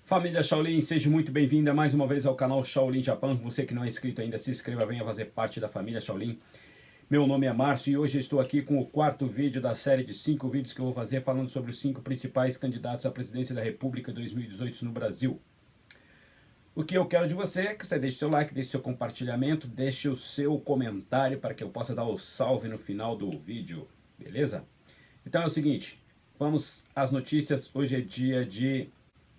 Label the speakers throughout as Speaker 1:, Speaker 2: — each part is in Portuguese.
Speaker 1: Família Shaolin, seja muito bem-vinda mais uma vez ao canal Shaolin Japan. Você que não é inscrito ainda, se inscreva, venha fazer parte da família Shaolin. Meu nome é Márcio e hoje estou aqui com o quarto vídeo da série de 5 vídeos que eu vou fazer falando sobre os 5 principais candidatos à presidência da República 2018 no Brasil. O que eu quero de você é que você deixe seu like, deixe seu compartilhamento, deixe o seu comentário para que eu possa dar o salve no final do vídeo, beleza? Então é o seguinte, vamos às notícias. Hoje é dia de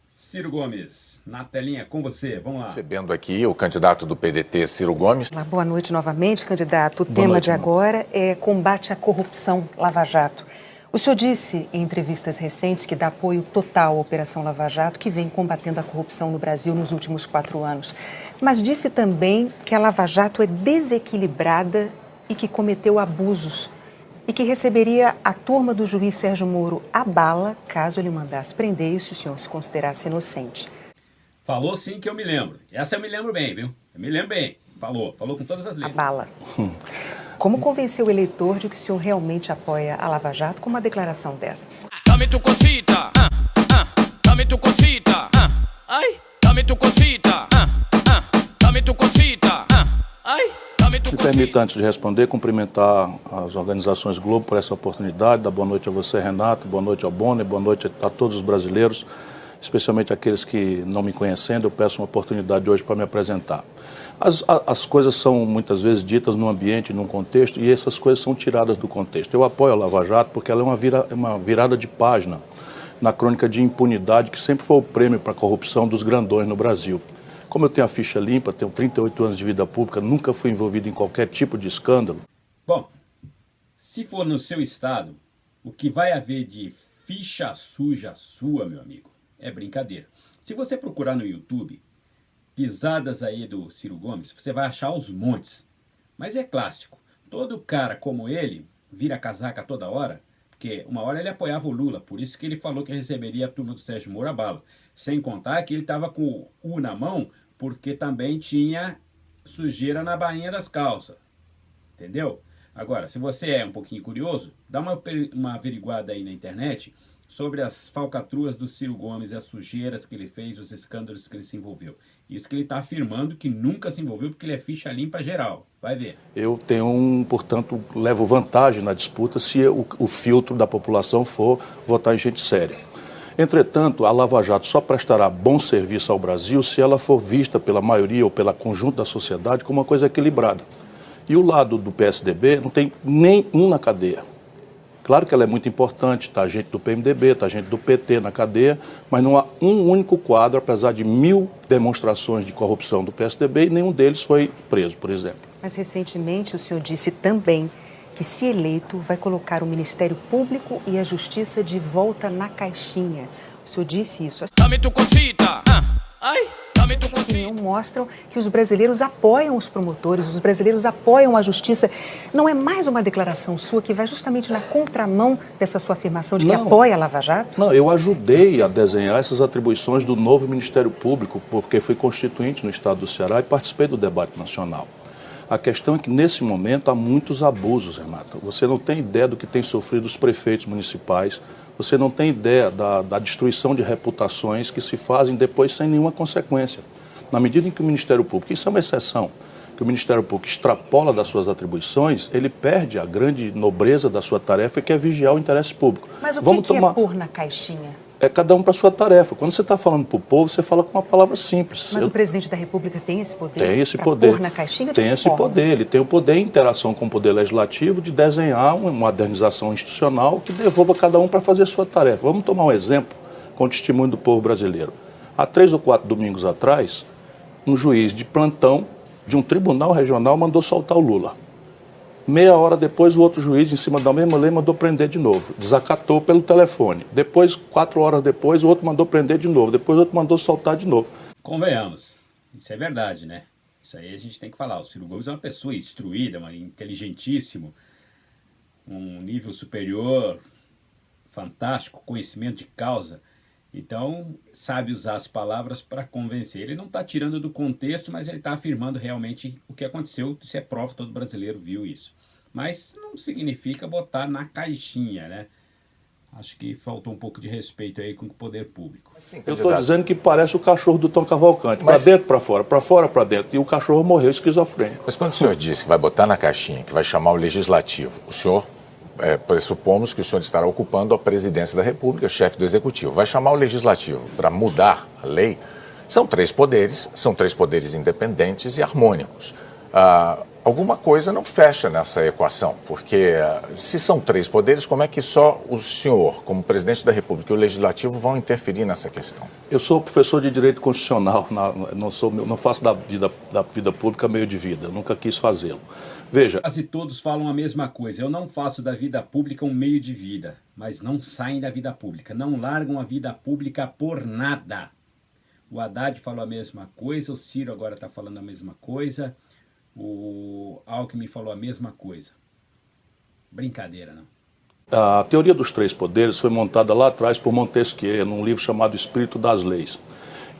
Speaker 1: Ciro Gomes, na telinha com você, vamos lá.
Speaker 2: Recebendo aqui o candidato do PDT, Ciro Gomes.
Speaker 3: Boa noite novamente, candidato. O
Speaker 1: Boa
Speaker 3: tema
Speaker 1: noite,
Speaker 3: de agora é combate à corrupção, Lava Jato. O senhor disse em entrevistas recentes que dá apoio total à Operação Lava Jato, que vem combatendo a corrupção no Brasil nos últimos 4 anos. Mas disse também que a Lava Jato é desequilibrada e que cometeu abusos e que receberia a turma do juiz Sérgio Moro à bala caso ele mandasse prender e se o senhor se considerasse inocente.
Speaker 1: Falou sim que eu me lembro. Essa eu me lembro bem, viu? Eu me lembro bem. Falou com todas as
Speaker 3: A
Speaker 1: letras.
Speaker 3: bala. Como convencer o eleitor de que o senhor realmente apoia a Lava Jato com uma declaração dessas?
Speaker 4: Dame tu cosita, dame tu cosita, ay, dame tu cosita, dame tu cosita, ay, dame tu
Speaker 5: Me
Speaker 4: cosita.
Speaker 5: permita, antes de responder, cumprimentar as organizações Globo por essa oportunidade. Dar boa noite a você, Renato, boa noite ao Bonner, boa noite a todos os brasileiros, especialmente aqueles que não me conhecendo. Eu peço uma oportunidade hoje para me apresentar. As coisas são muitas vezes ditas num ambiente, num contexto, e essas coisas são tiradas do contexto. Eu apoio a Lava Jato porque ela é uma virada de página na crônica de impunidade, que sempre foi o prêmio para a corrupção dos grandões no Brasil. Como eu tenho a ficha limpa, tenho 38 anos de vida pública, nunca fui envolvido em qualquer tipo de escândalo.
Speaker 1: Bom, se for no seu estado, o que vai haver de ficha suja sua, meu amigo, é brincadeira. Se você procurar no YouTube, pisadas aí do Ciro Gomes, você vai achar os montes. Mas é clássico. Todo cara como ele vira casaca toda hora, porque uma hora ele apoiava o Lula, por isso que ele falou que receberia a turma do Sérgio Moro à bala. Sem contar que ele estava com o U na mão, porque também tinha sujeira na bainha das calças. Entendeu? Agora, se você é um pouquinho curioso, dá uma averiguada aí na internet sobre as falcatruas do Ciro Gomes, as sujeiras que ele fez, os escândalos que ele se envolveu. Isso que ele está afirmando que nunca se envolveu porque ele é ficha limpa geral. Vai ver.
Speaker 5: Eu tenho, portanto, levo vantagem na disputa se o filtro da população for votar em gente séria. Entretanto, a Lava Jato só prestará bom serviço ao Brasil se ela for vista pela maioria ou pela conjunto da sociedade como uma coisa equilibrada. E o lado do PSDB não tem nenhum na cadeia. Claro que ela é muito importante, está gente do PMDB, está gente do PT na cadeia, mas não há um único quadro, apesar de 1000 demonstrações de corrupção do PSDB, e nenhum deles foi preso, por exemplo.
Speaker 3: Mas recentemente o senhor disse também que, se eleito, vai colocar o Ministério Público e a Justiça de volta na caixinha. O senhor disse isso.
Speaker 4: Dame tu cosita, ay, dame tu
Speaker 3: A
Speaker 4: cosita.
Speaker 3: opinião mostram que os brasileiros apoiam os promotores, os brasileiros apoiam a justiça. Não é mais uma declaração sua que vai justamente na contramão dessa sua afirmação de que
Speaker 5: Não.
Speaker 3: apoia a Lava Jato?
Speaker 5: Não, eu ajudei a desenhar essas atribuições do novo Ministério Público, porque fui constituinte no estado do Ceará e participei do debate nacional. A questão é que, nesse momento, há muitos abusos, Renata. Você não tem ideia do que tem sofrido os prefeitos municipais, você não tem ideia da destruição de reputações que se fazem depois sem nenhuma consequência. Na medida em que o Ministério Público, isso é uma exceção, que o Ministério Público extrapola das suas atribuições, ele perde a grande nobreza da sua tarefa, que é vigiar o interesse público.
Speaker 3: Mas o que é pôr na caixinha?
Speaker 5: É cada um para a sua tarefa. Quando você está falando para o povo, você fala com uma palavra simples.
Speaker 3: Mas o presidente da República tem esse poder?
Speaker 5: Tem esse
Speaker 3: pra
Speaker 5: poder.
Speaker 3: Pôr na caixinha?
Speaker 5: Tem esse poder. Ele tem o poder, em interação com o poder legislativo, de desenhar uma modernização institucional que devolva cada um para fazer a sua tarefa. Vamos tomar um exemplo com o testemunho do povo brasileiro. Há 3 ou 4 domingos atrás, um juiz de plantão de um tribunal regional mandou soltar o Lula. Meia hora depois, o outro juiz, em cima da mesma lei, mandou prender de novo. Desacatou pelo telefone. Depois, 4 horas depois, o outro mandou prender de novo. Depois, o outro mandou soltar de novo.
Speaker 1: Convenhamos. Isso é verdade, né? Isso aí a gente tem que falar. O Ciro Gomes é uma pessoa instruída, inteligentíssimo, um nível superior, fantástico, conhecimento de causa. Então, sabe usar as palavras para convencer. Ele não está tirando do contexto, mas ele está afirmando realmente o que aconteceu. Isso é prova, todo brasileiro viu isso. Mas não significa botar na caixinha, né? Acho que faltou um pouco de respeito aí com o poder público.
Speaker 2: Sim,
Speaker 5: Eu estou
Speaker 2: candidato.
Speaker 5: dizendo que parece o cachorro do Tom Cavalcante, para dentro, para fora, para dentro. E o cachorro morreu esquizofrênico.
Speaker 2: Mas quando o senhor disse que vai botar na caixinha, que vai chamar o Legislativo, o senhor, pressupomos que o senhor estará ocupando a presidência da República, chefe do Executivo. Vai chamar o Legislativo para mudar a lei. São três poderes independentes e harmônicos. Alguma coisa não fecha nessa equação, porque se são três poderes, como é que só o senhor, como presidente da República, e o Legislativo vão interferir nessa questão?
Speaker 5: Eu sou professor de Direito Constitucional, não faço da vida pública meio de vida, eu nunca quis fazê-lo. Veja...
Speaker 1: Quase todos falam a mesma coisa. Eu não faço da vida pública um meio de vida, mas não saem da vida pública, não largam a vida pública por nada. O Haddad falou a mesma coisa, o Ciro agora está falando a mesma coisa, o Alckmin falou a mesma coisa. Brincadeira, não?
Speaker 5: A teoria dos três poderes foi montada lá atrás por Montesquieu, num livro chamado Espírito das Leis.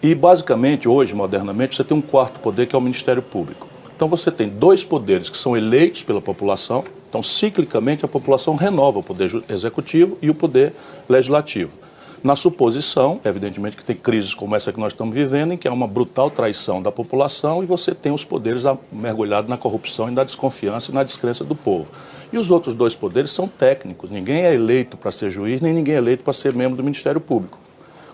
Speaker 5: E, basicamente, hoje, modernamente, você tem um quarto poder, que é o Ministério Público. Então, você tem dois poderes que são eleitos pela população. Então, ciclicamente, a população renova o poder executivo e o poder legislativo. Na suposição, evidentemente, que tem crises como essa que nós estamos vivendo, em que há uma brutal traição da população e você tem os poderes mergulhados na corrupção e na desconfiança e na descrença do povo. E os outros dois poderes são técnicos. Ninguém é eleito para ser juiz, nem ninguém é eleito para ser membro do Ministério Público.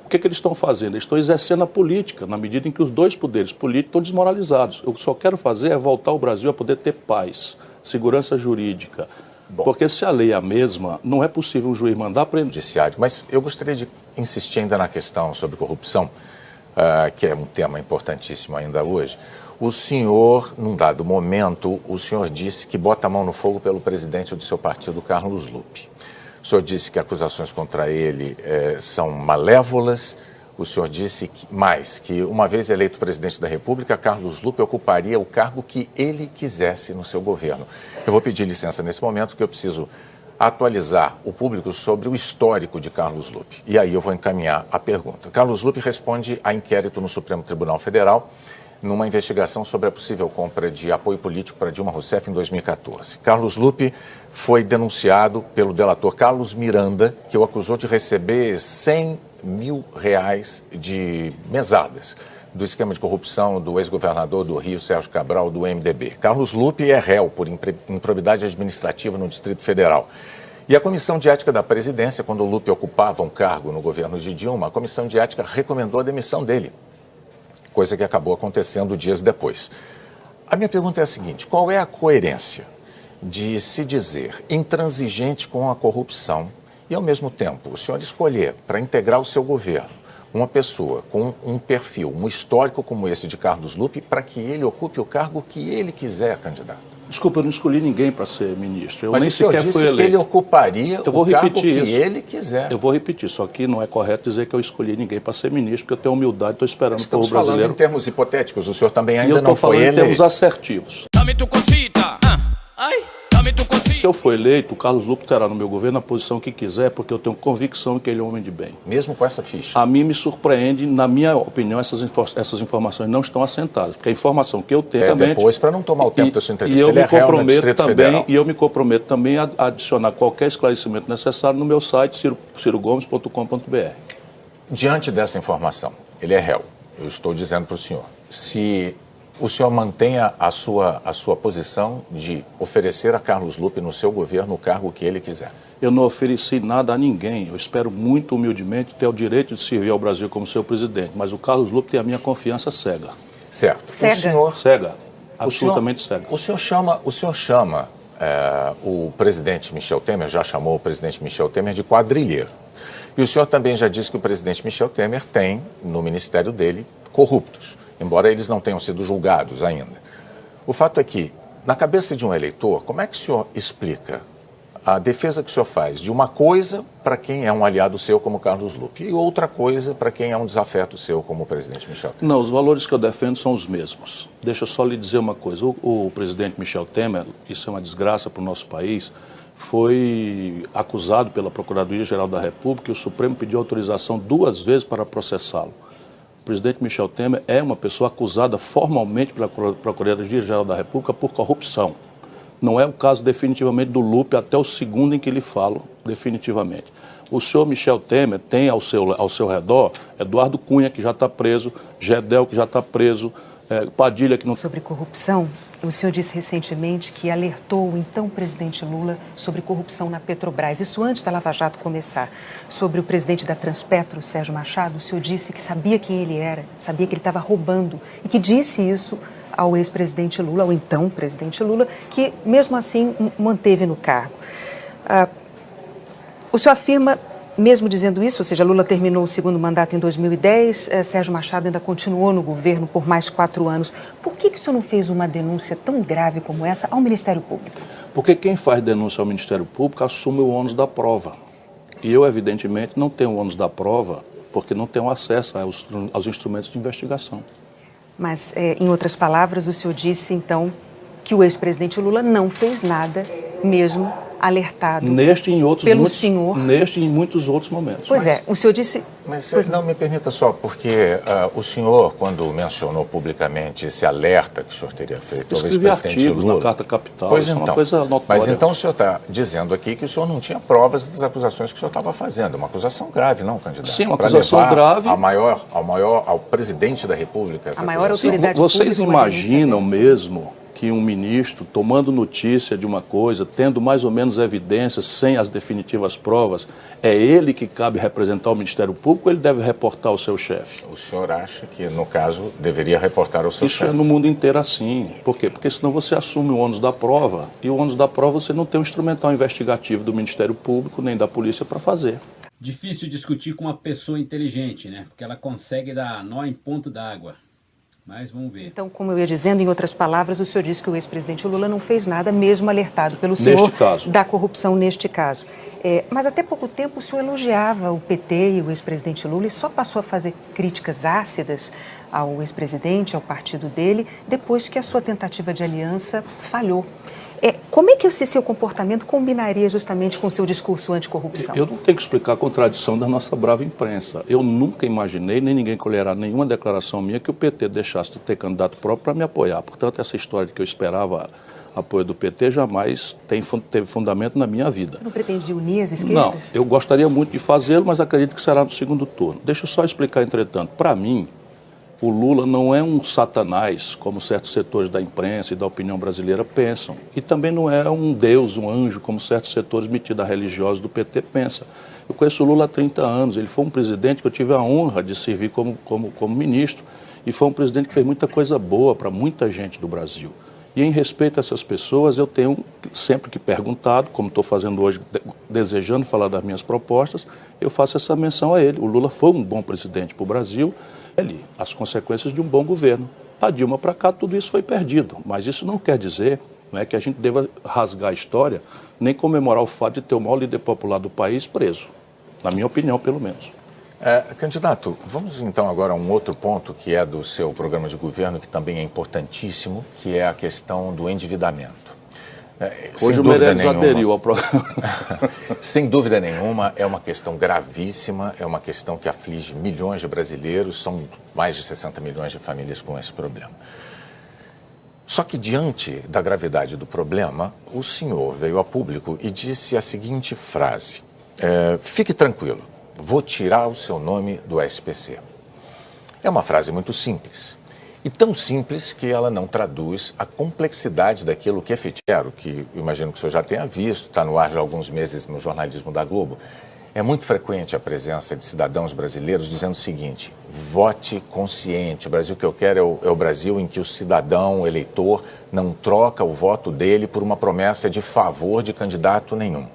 Speaker 5: O que eles estão fazendo? Eles estão exercendo a política, na medida em que os dois poderes políticos estão desmoralizados. O que só quero fazer é voltar o Brasil a poder ter paz, segurança jurídica. Bom, porque se a lei é a mesma, não é possível um juiz mandar prender.
Speaker 2: Judiciário. Mas eu gostaria de insistir ainda na questão sobre corrupção, que é um tema importantíssimo ainda hoje. O senhor, num dado momento, o senhor disse que bota a mão no fogo pelo presidente do seu partido, Carlos Lupe. O senhor disse que acusações contra ele são malévolas. O senhor disse que uma vez eleito presidente da República, Carlos Lupe ocuparia o cargo que ele quisesse no seu governo. Eu vou pedir licença nesse momento, porque eu preciso atualizar o público sobre o histórico de Carlos Lupe. E aí eu vou encaminhar a pergunta. Carlos Lupe responde a inquérito no Supremo Tribunal Federal, numa investigação sobre a possível compra de apoio político para Dilma Rousseff em 2014. Carlos Lupe foi denunciado pelo delator Carlos Miranda, que o acusou de receber R$100 mil de mesadas do esquema de corrupção do ex-governador do Rio, Sérgio Cabral, do MDB. Carlos Lupe é réu por improbidade administrativa no Distrito Federal. E a Comissão de Ética da Presidência, quando o Lupe ocupava um cargo no governo de Dilma, a Comissão de Ética recomendou a demissão dele, coisa que acabou acontecendo dias depois. A minha pergunta é a seguinte: qual é a coerência de se dizer intransigente com a corrupção e, ao mesmo tempo, o senhor escolher para integrar o seu governo uma pessoa com um perfil, um histórico como esse de Carlos Lupe, para que ele ocupe o cargo que ele quiser, candidato?
Speaker 5: Desculpa, eu não escolhi ninguém para ser ministro. Eu
Speaker 2: Mas
Speaker 5: nem
Speaker 2: o senhor
Speaker 5: sequer
Speaker 2: disse
Speaker 5: fui eleito.
Speaker 2: que ele ocuparia o cargo que
Speaker 5: isso.
Speaker 2: ele quiser.
Speaker 5: Eu vou repetir, só que não é correto dizer que eu escolhi ninguém para ser ministro, porque eu tenho humildade, estou esperando o povo
Speaker 2: Estamos falando
Speaker 5: brasileiro.
Speaker 2: em termos hipotéticos, o senhor também ainda
Speaker 5: E eu
Speaker 2: não
Speaker 5: estou
Speaker 2: foi
Speaker 5: falando em
Speaker 2: eleito.
Speaker 5: termos assertivos.
Speaker 4: Dame tu cosita, ai, dame tu cosita.
Speaker 5: Se eu for eleito, o Carlos Lupe terá no meu governo a posição que quiser, porque eu tenho convicção que ele é um homem de bem.
Speaker 2: Mesmo com essa ficha?
Speaker 5: A mim me surpreende, na minha opinião, essas informações não estão assentadas, porque a informação que eu tenho também...
Speaker 2: Depois, para não tomar o tempo da sua entrevista,
Speaker 5: e eu
Speaker 2: ele
Speaker 5: me
Speaker 2: é réu no
Speaker 5: comprometo
Speaker 2: Distrito
Speaker 5: também,
Speaker 2: Federal.
Speaker 5: E eu me comprometo também a adicionar qualquer esclarecimento necessário no meu site, cirogomes.com.br.
Speaker 2: Diante dessa informação, ele é réu. Eu estou dizendo para o senhor, se o senhor mantenha a sua posição de oferecer a Carlos Lupe no seu governo o cargo que ele quiser.
Speaker 5: Eu não ofereci nada a ninguém. Eu espero muito humildemente ter o direito de servir ao Brasil como seu presidente. Mas o Carlos Lupe tem a minha confiança cega.
Speaker 2: Certo.
Speaker 3: Cega?
Speaker 2: O senhor,
Speaker 5: Cega. Absolutamente cega.
Speaker 2: O senhor chama o presidente Michel Temer, já chamou o presidente Michel Temer de quadrilheiro. E o senhor também já disse que o presidente Michel Temer tem, no ministério dele, corruptos, embora eles não tenham sido julgados ainda. O fato é que, na cabeça de um eleitor, como é que o senhor explica a defesa que o senhor faz de uma coisa para quem é um aliado seu como Carlos Lupe e outra coisa para quem é um desafeto seu como o presidente Michel Temer?
Speaker 5: Não, os valores que eu defendo são os mesmos. Deixa eu só lhe dizer uma coisa. O presidente Michel Temer, isso é uma desgraça para o nosso país, foi acusado pela Procuradoria-Geral da República e o Supremo pediu autorização 2 vezes para processá-lo. O presidente Michel Temer é uma pessoa acusada formalmente pela Procuradoria-Geral da República por corrupção. Não é o caso definitivamente do Lupe até o segundo em que lhe falo definitivamente. O senhor Michel Temer tem ao seu redor Eduardo Cunha, que já está preso, Gedel, que já está preso, Padilha, que não...
Speaker 3: Sobre corrupção, o senhor disse recentemente que alertou o então presidente Lula sobre corrupção na Petrobras. Isso antes da Lava Jato começar. Sobre o presidente da Transpetro, Sérgio Machado, o senhor disse que sabia quem ele era, sabia que ele estava roubando e que disse isso ao ex-presidente Lula, ao então presidente Lula, que mesmo assim manteve no cargo. O senhor afirma, mesmo dizendo isso, ou seja, Lula terminou o segundo mandato em 2010, Sérgio Machado ainda continuou no governo por mais 4 anos. Por que o senhor não fez uma denúncia tão grave como essa ao Ministério Público?
Speaker 5: Porque quem faz denúncia ao Ministério Público assume o ônus da prova. E eu, evidentemente, não tenho o ônus da prova porque não tenho acesso aos instrumentos de investigação.
Speaker 3: Mas, em outras palavras, o senhor disse, então, que o ex-presidente Lula não fez nada, mesmo alertado pelo senhor.
Speaker 5: Neste e em muitos outros momentos.
Speaker 3: Pois é, o senhor disse...
Speaker 2: Mas não, me permita só, porque o senhor, quando mencionou publicamente esse alerta que o senhor teria feito ao ex-presidente Lula...
Speaker 5: na Carta Capital,
Speaker 2: pois
Speaker 5: isso
Speaker 2: então,
Speaker 5: é uma coisa notória.
Speaker 2: Mas então o senhor está dizendo aqui que o senhor não tinha provas das acusações que o senhor estava fazendo. Uma acusação grave, não, candidato?
Speaker 5: Sim, uma acusação grave.
Speaker 2: Ao presidente da República.
Speaker 3: A maior autoridade
Speaker 5: pública. Vocês
Speaker 3: pública,
Speaker 5: imaginam mesmo que um ministro, tomando notícia de uma coisa, tendo mais ou menos evidências, sem as definitivas provas, é ele que cabe representar o Ministério Público ou ele deve reportar ao seu chefe?
Speaker 2: O senhor acha que, no caso, deveria reportar ao seu chefe?
Speaker 5: Isso é no mundo inteiro assim. Por quê? Porque senão você assume o ônus da prova, e o ônus da prova você não tem um instrumental investigativo do Ministério Público nem da polícia para fazer.
Speaker 1: Difícil discutir com uma pessoa inteligente, né? Porque ela consegue dar nó em ponto d'água. Mas vamos ver.
Speaker 3: Então, como eu ia dizendo, em outras palavras, o senhor disse que o ex-presidente Lula não fez nada, mesmo alertado pelo senhor da corrupção neste caso. Mas até pouco tempo o senhor elogiava o PT e o ex-presidente Lula e só passou a fazer críticas ácidas ao ex-presidente, ao partido dele, depois que a sua tentativa de aliança falhou. Como é que esse seu comportamento combinaria justamente com o seu discurso anticorrupção?
Speaker 5: Eu não tenho que explicar a contradição da nossa brava imprensa. Eu nunca imaginei, nem ninguém colherá nenhuma declaração minha, que o PT deixasse de ter candidato próprio para me apoiar. Portanto, essa história de que eu esperava apoio do PT jamais teve fundamento na minha vida.
Speaker 3: Você não pretendia unir as esquerdas?
Speaker 5: Não, eu gostaria muito de fazê-lo, mas acredito que será no segundo turno. Deixa eu só explicar, entretanto. Para mim, o Lula não é um satanás, como certos setores da imprensa e da opinião brasileira pensam. E também não é um deus, um anjo, como certos setores metidos a religiosos do PT pensam. Eu conheço o Lula há 30 anos. Ele foi um presidente que eu tive a honra de servir como ministro. E foi um presidente que fez muita coisa boa para muita gente do Brasil. E em respeito a essas pessoas, eu tenho sempre que perguntado, como estou fazendo hoje, desejando falar das minhas propostas, eu faço essa menção a ele. O Lula foi um bom presidente para o Brasil, as consequências de um bom governo. Da Dilma para cá, tudo isso foi perdido, mas isso não quer dizer que a gente deva rasgar a história, nem comemorar o fato de ter o maior líder popular do país preso, na minha opinião, pelo menos.
Speaker 2: Candidato, vamos então agora a um outro ponto que é do seu programa de governo, que também é importantíssimo, que é a questão do endividamento.
Speaker 5: Hoje o Meirelles aderiu ao programa.
Speaker 2: Sem dúvida nenhuma, é uma questão gravíssima, é uma questão que aflige milhões de brasileiros, são mais de 60 milhões de famílias com esse problema. Só que diante da gravidade do problema, o senhor veio a público e disse a seguinte frase: fique tranquilo, vou tirar o seu nome do SPC. É uma frase muito simples. E tão simples que ela não traduz a complexidade daquilo que é efetivo, que eu imagino que o senhor já tenha visto, está no ar já há alguns meses no jornalismo da Globo. É muito frequente a presença de cidadãos brasileiros dizendo o seguinte: vote consciente. O Brasil que eu quero é o Brasil em que o cidadão, o eleitor, não troca o voto dele por uma promessa de favor de candidato nenhum.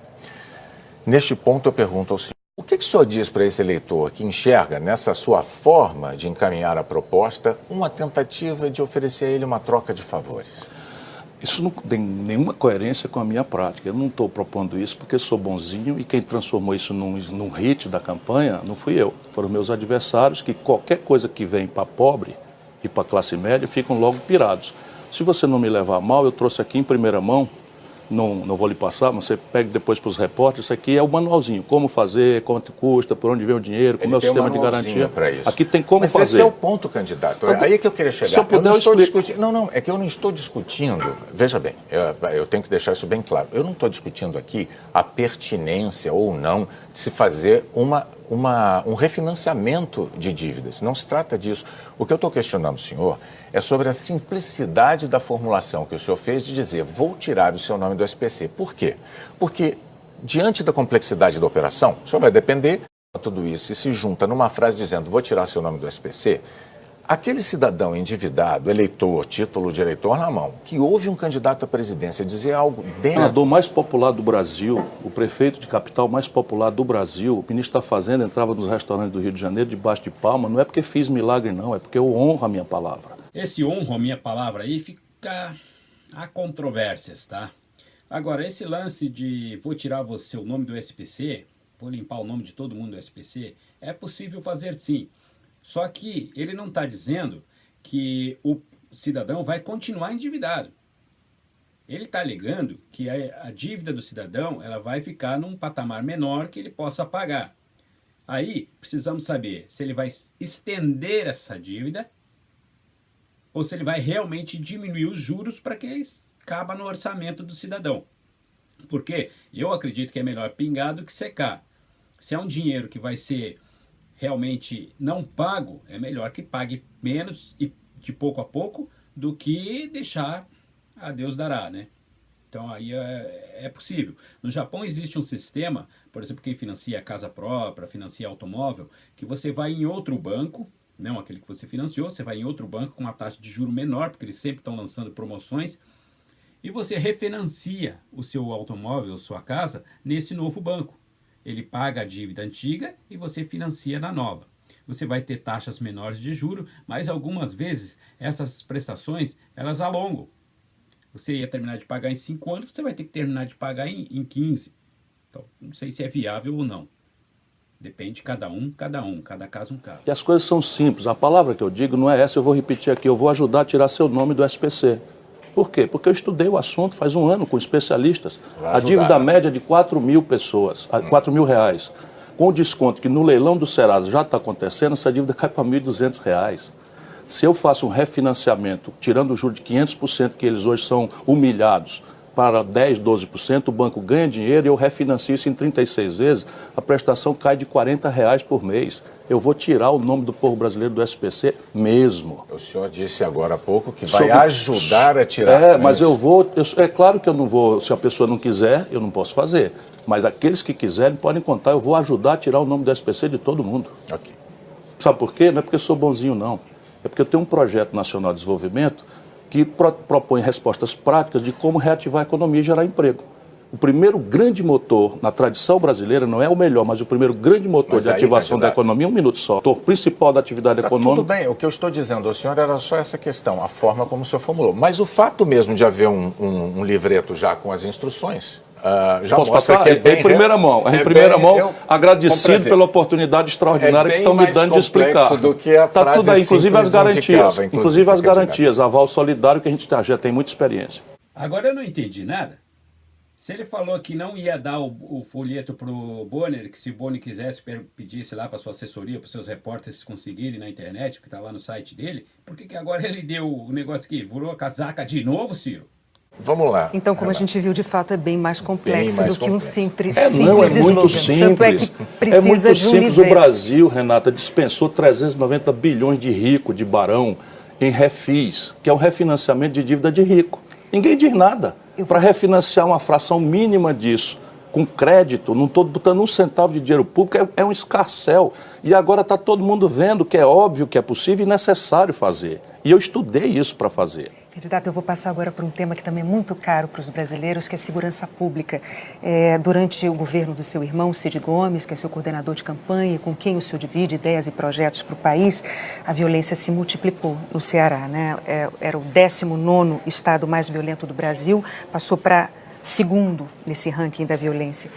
Speaker 2: Neste ponto eu pergunto ao senhor: o que o senhor diz para esse eleitor que enxerga nessa sua forma de encaminhar a proposta uma tentativa de oferecer a ele uma troca de favores?
Speaker 5: Isso não tem nenhuma coerência com a minha prática. Eu não estou propondo isso porque sou bonzinho e quem transformou isso num hit da campanha não fui eu. Foram meus adversários que qualquer coisa que vem para pobre e para classe média ficam logo pirados. Se você não me levar a mal, eu trouxe aqui em primeira mão. Não vou lhe passar, mas você pega depois para os repórteres. Isso aqui é o manualzinho. Como fazer, quanto custa, por onde vem o dinheiro, como é o sistema de garantia.
Speaker 2: Isso.
Speaker 5: Aqui tem como
Speaker 2: mas
Speaker 5: fazer.
Speaker 2: Esse é o ponto, candidato. É aí que eu queria chegar.
Speaker 5: Se eu puder,
Speaker 2: não estou discutindo. Não, é que eu não estou discutindo. Veja bem, eu tenho que deixar isso bem claro. Eu não estou discutindo aqui a pertinência ou não de se fazer um refinanciamento de dívidas. Não se trata disso. O que eu estou questionando o senhor é sobre a simplicidade da formulação que o senhor fez de dizer vou tirar o seu nome do SPC. Por quê? Porque, diante da complexidade da operação, o senhor vai depender de tudo isso e se junta numa frase dizendo vou tirar seu nome do SPC. Aquele cidadão endividado, eleitor, título de eleitor na mão, que ouve um candidato à presidência dizer algo
Speaker 5: O
Speaker 2: dentro...
Speaker 5: senador mais popular do Brasil, o prefeito de capital mais popular do Brasil, o ministro da Fazenda entrava nos restaurantes do Rio de Janeiro debaixo de palma, não é porque fiz milagre não, é porque eu honro a minha palavra.
Speaker 1: Esse honro a minha palavra aí fica a controvérsias, tá? Agora, esse lance de vou tirar o nome do SPC, vou limpar o nome de todo mundo do SPC, é possível fazer sim. Só que ele não está dizendo que o cidadão vai continuar endividado. Ele está alegando que a dívida do cidadão ela vai ficar num patamar menor que ele possa pagar. Aí precisamos saber se ele vai estender essa dívida ou se ele vai realmente diminuir os juros para que caiba no orçamento do cidadão. Porque eu acredito que é melhor pingar do que secar. Se é um dinheiro que vai ser realmente não pago, é melhor que pague menos e de pouco a pouco do que deixar a Deus dará, né? Então aí é possível. No Japão existe um sistema, por exemplo, quem financia casa própria, financia automóvel, que você vai em outro banco, não aquele que você financiou, você vai em outro banco com uma taxa de juro menor, porque eles sempre estão lançando promoções, e você refinancia o seu automóvel, sua casa, nesse novo banco. Ele paga a dívida antiga e você financia na nova. Você vai ter taxas menores de juro, mas algumas vezes essas prestações elas alongam. Você ia terminar de pagar em 5 anos, você vai ter que terminar de pagar em 15. Então, não sei se é viável ou não. Depende de cada caso um caso.
Speaker 5: E as coisas são simples. A palavra que eu digo não é essa, eu vou repetir aqui, eu vou ajudar a tirar seu nome do SPC. Por quê? Porque eu estudei o assunto faz um ano com especialistas. A dívida média é de 4 mil pessoas, 4 mil reais. Com o desconto que no leilão do Serasa já está acontecendo, essa dívida cai para R$ 1.200. Se eu faço um refinanciamento, tirando o juro de 500%, que eles hoje são humilhados, para 10%, 12%, o banco ganha dinheiro e eu refinancio isso em 36 vezes, a prestação cai de R$ 40 por mês. Eu vou tirar o nome do povo brasileiro do SPC mesmo.
Speaker 2: O senhor disse agora há pouco que vai ajudar a tirar.
Speaker 5: Mas é claro que eu não vou, se a pessoa não quiser, eu não posso fazer. Mas aqueles que quiserem podem contar, eu vou ajudar a tirar o nome do SPC de todo mundo.
Speaker 2: Ok.
Speaker 5: Sabe por quê? Não é porque eu sou bonzinho, não. É porque eu tenho um projeto nacional de desenvolvimento que propõe respostas práticas de como reativar a economia e gerar emprego. O primeiro grande motor na tradição brasileira, não é o melhor, mas o primeiro grande motor de ativação da economia, um minuto só, o motor principal da atividade econômica...
Speaker 2: Tudo bem, o que eu estou dizendo ao senhor era só essa questão, a forma como o senhor formulou. Mas o fato mesmo de haver um livreto já com as instruções... já
Speaker 5: posso passar?
Speaker 2: Que
Speaker 5: em primeira mão, agradecido pela oportunidade extraordinária que estão me dando de explicar. Está tudo aí, inclusive as garantias. Inclusive as garantias, aval solidário, que a gente já tem muita experiência.
Speaker 1: Agora eu não entendi nada. Se ele falou que não ia dar o folheto para o Bonner, que se o Bonner quisesse pedisse lá para sua assessoria, para os seus repórteres conseguirem na internet, que está lá no site dele, por que agora ele deu o negócio aqui? Virou a casaca de novo, Ciro?
Speaker 2: Vamos lá.
Speaker 3: Então, como a gente viu, de fato, é bem mais complexo do que um simples
Speaker 5: é muito simples. É muito simples. O Brasil, Renata, dispensou 390 bilhões de rico, de barão, em refis, que é um refinanciamento de dívida de rico. Ninguém diz nada. Para refinanciar uma fração mínima disso, com crédito, não estou botando um centavo de dinheiro público, é um escarcéu. E agora está todo mundo vendo que é óbvio que é possível e necessário fazer. E eu estudei isso para fazer.
Speaker 3: Candidato, eu vou passar agora para um tema que também é muito caro para os brasileiros, que é a segurança pública. Durante o governo do seu irmão, Cid Gomes, que é seu coordenador de campanha, com quem o senhor divide ideias e projetos para o país, a violência se multiplicou no Ceará, né? Era o 19º estado mais violento do Brasil, passou para segundo nesse ranking da violência.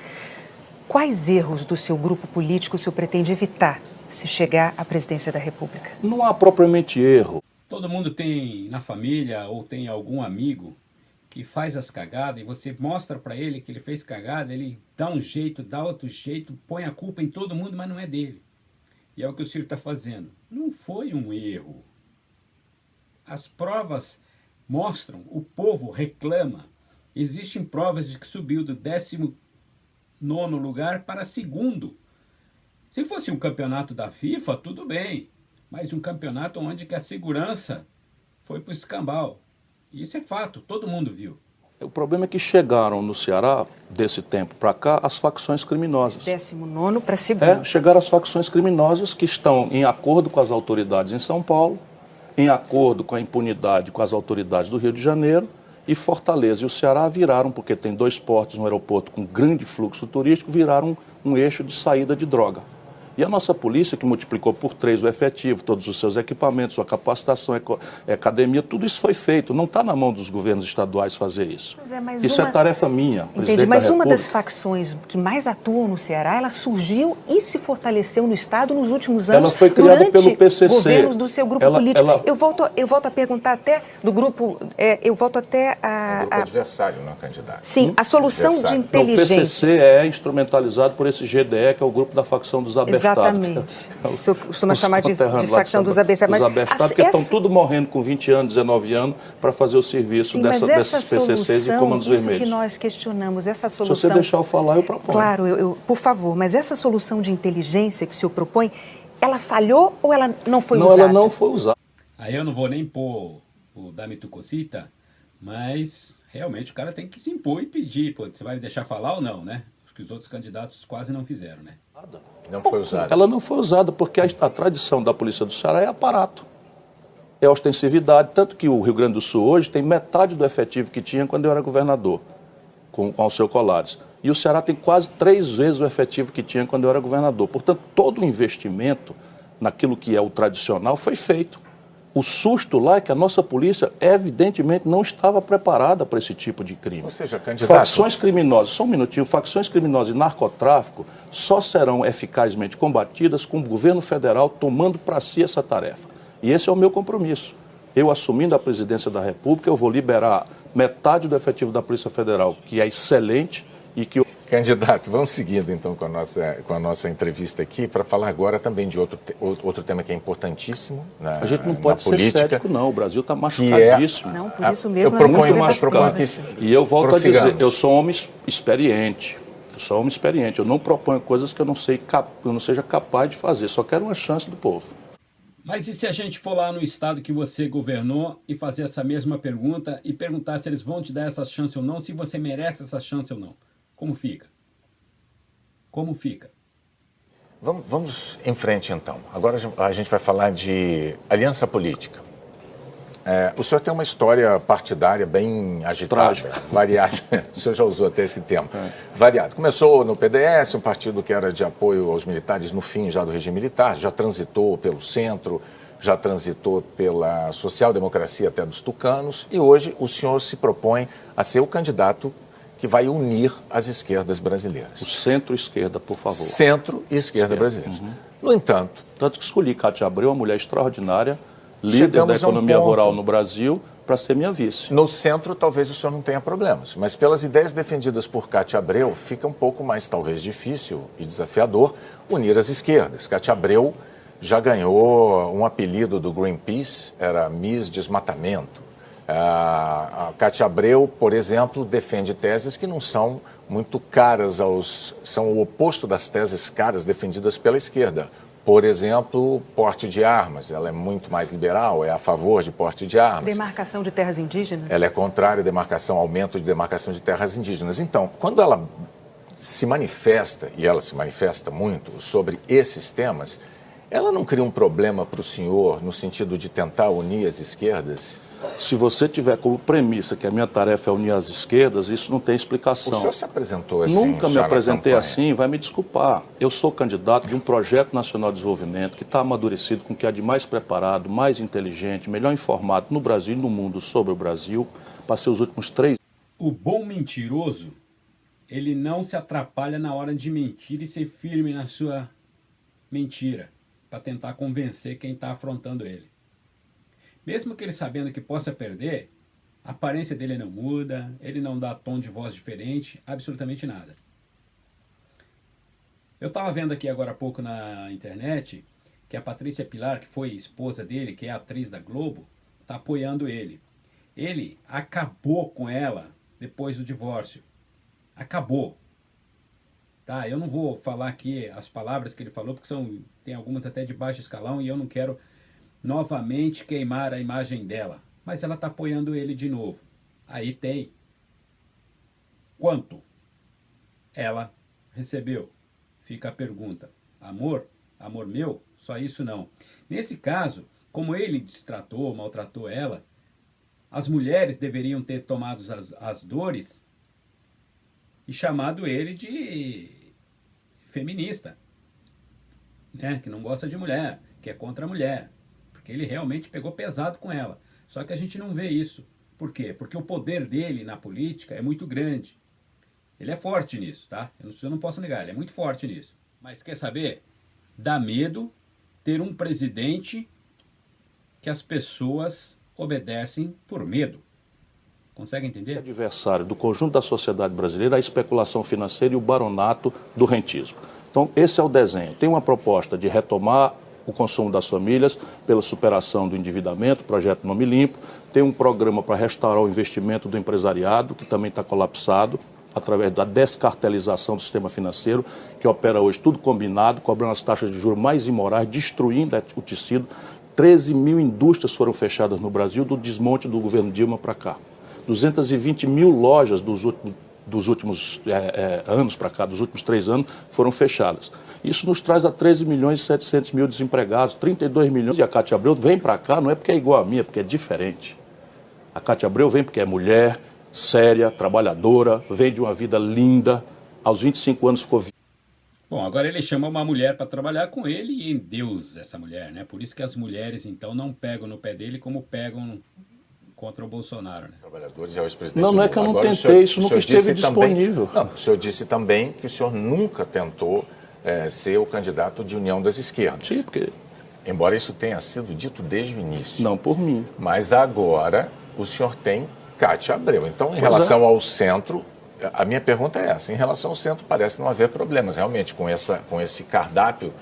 Speaker 3: Quais erros do seu grupo político o senhor pretende evitar se chegar à presidência da República?
Speaker 5: Não há propriamente erro.
Speaker 1: Todo mundo tem na família ou tem algum amigo que faz as cagadas e você mostra para ele que ele fez cagada, ele dá um jeito, dá outro jeito, põe a culpa em todo mundo, mas não é dele. E é o que o Ciro está fazendo. Não foi um erro. As provas mostram, o povo reclama. Existem provas de que subiu do 19º nono lugar para segundo. Se fosse um campeonato da FIFA, tudo bem, mas um campeonato onde que a segurança foi para o escambau. Isso é fato, todo mundo viu.
Speaker 5: O problema é que chegaram no Ceará, desse tempo para cá, as facções criminosas.
Speaker 3: 19º para segundo.
Speaker 5: Chegaram as facções criminosas que estão em acordo com as autoridades em São Paulo, em acordo com a impunidade com as autoridades do Rio de Janeiro, e Fortaleza e o Ceará viraram, porque tem 2 portos no aeroporto com grande fluxo turístico, viraram um eixo de saída de droga. E a nossa polícia, que multiplicou por 3 o efetivo, todos os seus equipamentos, sua capacitação, academia, tudo isso foi feito. Não está na mão dos governos estaduais fazer isso.
Speaker 3: Mas
Speaker 5: isso é tarefa minha,
Speaker 3: Entendi, mas uma das facções que mais atuam no Ceará, ela surgiu e se fortaleceu no Estado nos últimos anos.
Speaker 5: Ela foi criada pelo PCC.
Speaker 3: Governos do seu grupo político. Eu volto a perguntar até do grupo, eu volto até a...
Speaker 2: O grupo adversário, não candidato.
Speaker 3: Sim, a solução de inteligência.
Speaker 5: O PCC é instrumentalizado por esse GDE, que é o grupo da facção dos abestados.
Speaker 3: Exatamente. Isso costuma chamar de facção dos abestados.
Speaker 5: Os abestados que estão tudo morrendo com 20 anos, 19 anos, para fazer o serviço desses PCCs e comandos vermelhos.
Speaker 3: Isso que nós questionamos, essa solução...
Speaker 5: Se você deixar eu falar, eu proponho.
Speaker 3: Claro, por favor, mas essa solução de inteligência que o senhor propõe, ela falhou ou ela não foi usada?
Speaker 5: Não, ela não foi usada.
Speaker 1: Aí eu não vou nem pôr o Dame Tu Cosita, mas realmente o cara tem que se impor e pedir. Pô, você vai me deixar falar ou não, né? Que os outros candidatos quase não fizeram, né?
Speaker 2: Não foi usada.
Speaker 5: Ela não foi usada porque a tradição da Polícia do Ceará é aparato, é ostensividade, tanto que o Rio Grande do Sul hoje tem metade do efetivo que tinha quando eu era governador, com Alceu Colares. E o Ceará tem quase 3 vezes o efetivo que tinha quando eu era governador. Portanto, todo o investimento naquilo que é o tradicional foi feito. O susto lá é que a nossa polícia, evidentemente, não estava preparada para esse tipo de crime.
Speaker 2: Ou seja, candidato...
Speaker 5: Facções criminosas, só um minutinho, facções criminosas e narcotráfico só serão eficazmente combatidas com o governo federal tomando para si essa tarefa. E esse é o meu compromisso. Eu, assumindo a presidência da República, eu vou liberar metade do efetivo da Polícia Federal, que é excelente e que...
Speaker 2: Candidato, vamos seguindo então com a nossa entrevista aqui para falar agora também de outro tema que é importantíssimo na política.
Speaker 5: A gente não pode ser cético, não. O Brasil está machucadíssimo.
Speaker 3: Não, por isso mesmo...
Speaker 2: Eu proponho que...
Speaker 5: E eu volto a dizer, eu sou um homem experiente. Eu não proponho coisas que eu não seja capaz de fazer. Só quero uma chance do povo.
Speaker 1: Mas e se a gente for lá no estado que você governou e fazer essa mesma pergunta e perguntar se eles vão te dar essa chance ou não, se você merece essa chance ou não? Como fica? Como fica?
Speaker 2: Vamos em frente, então. Agora a gente vai falar de aliança política. O senhor tem uma história partidária bem agitada, variada. O senhor já usou até esse termo. Variado. Começou no PDS, um partido que era de apoio aos militares no fim já do regime militar, já transitou pelo centro, já transitou pela social-democracia até dos tucanos, e hoje o senhor se propõe a ser o candidato que vai unir as esquerdas brasileiras.
Speaker 5: O centro-esquerda, por favor.
Speaker 2: Centro e esquerda brasileiras. Uhum. No entanto...
Speaker 5: Tanto que escolhi Cátia Abreu, uma mulher extraordinária, líder da economia rural no Brasil, para ser minha vice.
Speaker 2: No centro, talvez o senhor não tenha problemas, mas pelas ideias defendidas por Cátia Abreu, fica um pouco mais, talvez, difícil e desafiador unir as esquerdas. Cátia Abreu já ganhou um apelido do Greenpeace, era Miss Desmatamento. A Cátia Abreu, por exemplo, defende teses que não são muito caras são o oposto das teses caras defendidas pela esquerda. Por exemplo, porte de armas. Ela é muito mais liberal, é a favor de porte de armas.
Speaker 3: Demarcação de terras indígenas?
Speaker 2: Ela é contrária à aumento de demarcação de terras indígenas. Então, quando ela se manifesta, e ela se manifesta muito, sobre esses temas, ela não cria um problema para o senhor no sentido de tentar unir as esquerdas?
Speaker 5: Se você tiver como premissa que a minha tarefa é unir as esquerdas, isso não tem explicação.
Speaker 2: O senhor se apresentou assim?
Speaker 5: Nunca me apresentei assim, vai me desculpar. Eu sou candidato de um projeto nacional de desenvolvimento que está amadurecido com o que há de mais preparado, mais inteligente, melhor informado no Brasil e no mundo sobre o Brasil. Passei os últimos 3 anos.
Speaker 1: O bom mentiroso, ele não se atrapalha na hora de mentir e ser firme na sua mentira, para tentar convencer quem está afrontando ele. Mesmo que ele sabendo que possa perder, a aparência dele não muda, ele não dá tom de voz diferente, absolutamente nada. Eu estava vendo aqui agora há pouco na internet que a Patrícia Pilar, que foi esposa dele, que é atriz da Globo, está apoiando ele. Ele acabou com ela depois do divórcio. Acabou. tá? Eu não vou falar aqui as palavras que ele falou, porque tem algumas até de baixo escalão e eu não quero novamente queimar a imagem dela. Mas ela está apoiando ele de novo. Aí tem quanto ela recebeu. Fica a pergunta. Amor? Amor meu? Só isso não. Nesse caso, como ele destratou, maltratou ela, as mulheres deveriam ter tomado as dores e chamado ele de feminista, né? Que não gosta de mulher, que é contra a mulher, porque ele realmente pegou pesado com ela. Só que a gente não vê isso. Por quê? Porque o poder dele na política é muito grande. Ele é forte nisso, tá? Eu não posso negar, ele é muito forte nisso. Mas quer saber? Dá medo ter um presidente que as pessoas obedecem por medo. Consegue entender?
Speaker 5: O adversário do conjunto da sociedade brasileira é a especulação financeira e o baronato do rentismo. Então, esse é o desenho. Tem uma proposta de retomar o consumo das famílias pela superação do endividamento, projeto Nome Limpo. Tem um programa para restaurar o investimento do empresariado, que também está colapsado, através da descartelização do sistema financeiro, que opera hoje tudo combinado, cobrando as taxas de juros mais imorais, destruindo o tecido. 13 mil indústrias foram fechadas no Brasil do desmonte do governo Dilma para cá. 220 mil lojas dos últimos anos para cá, dos últimos 3 anos, foram fechadas. Isso nos traz a 13 milhões e 700 mil desempregados, 32 milhões. E a Cátia Abreu vem para cá, não é porque é igual a minha, é porque é diferente. A Cátia Abreu vem porque é mulher, séria, trabalhadora, vem de uma vida linda, aos 25 anos ficou...
Speaker 1: Bom, agora ele chama uma mulher para trabalhar com ele e endeusa essa mulher, né? Por isso que as mulheres, então, não pegam no pé dele como pegam contra o Bolsonaro, né?
Speaker 2: Trabalhadores e ao ex-presidente.
Speaker 5: Não é que eu não
Speaker 2: agora,
Speaker 5: tentei, isso nunca esteve disponível.
Speaker 2: Também, não, o senhor disse também que o senhor nunca tentou ser o candidato de União das Esquerdas.
Speaker 5: Sim, porque...
Speaker 2: Embora isso tenha sido dito desde o início.
Speaker 5: Não por mim.
Speaker 2: Mas agora o senhor tem Cátia Abreu. Então, em relação ao centro, a minha pergunta é essa. Em relação ao centro, parece não haver problemas, realmente, com esse cardápio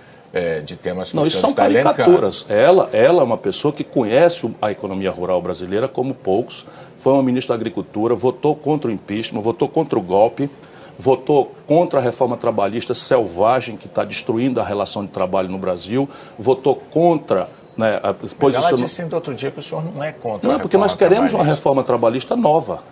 Speaker 2: de temas que
Speaker 5: não,
Speaker 2: o
Speaker 5: isso
Speaker 2: senhor
Speaker 5: são
Speaker 2: está
Speaker 5: caricaturas.
Speaker 2: elencando.
Speaker 5: Ela é uma pessoa que conhece a economia rural brasileira como poucos, foi uma ministra da Agricultura, votou contra o impeachment, votou contra o golpe, votou contra a reforma trabalhista selvagem que está destruindo a relação de trabalho no Brasil, votou contra... Né,
Speaker 2: Mas ela disse ainda outro dia que o senhor não é contra a reforma trabalhista.
Speaker 5: Não, é porque nós queremos uma reforma trabalhista nova.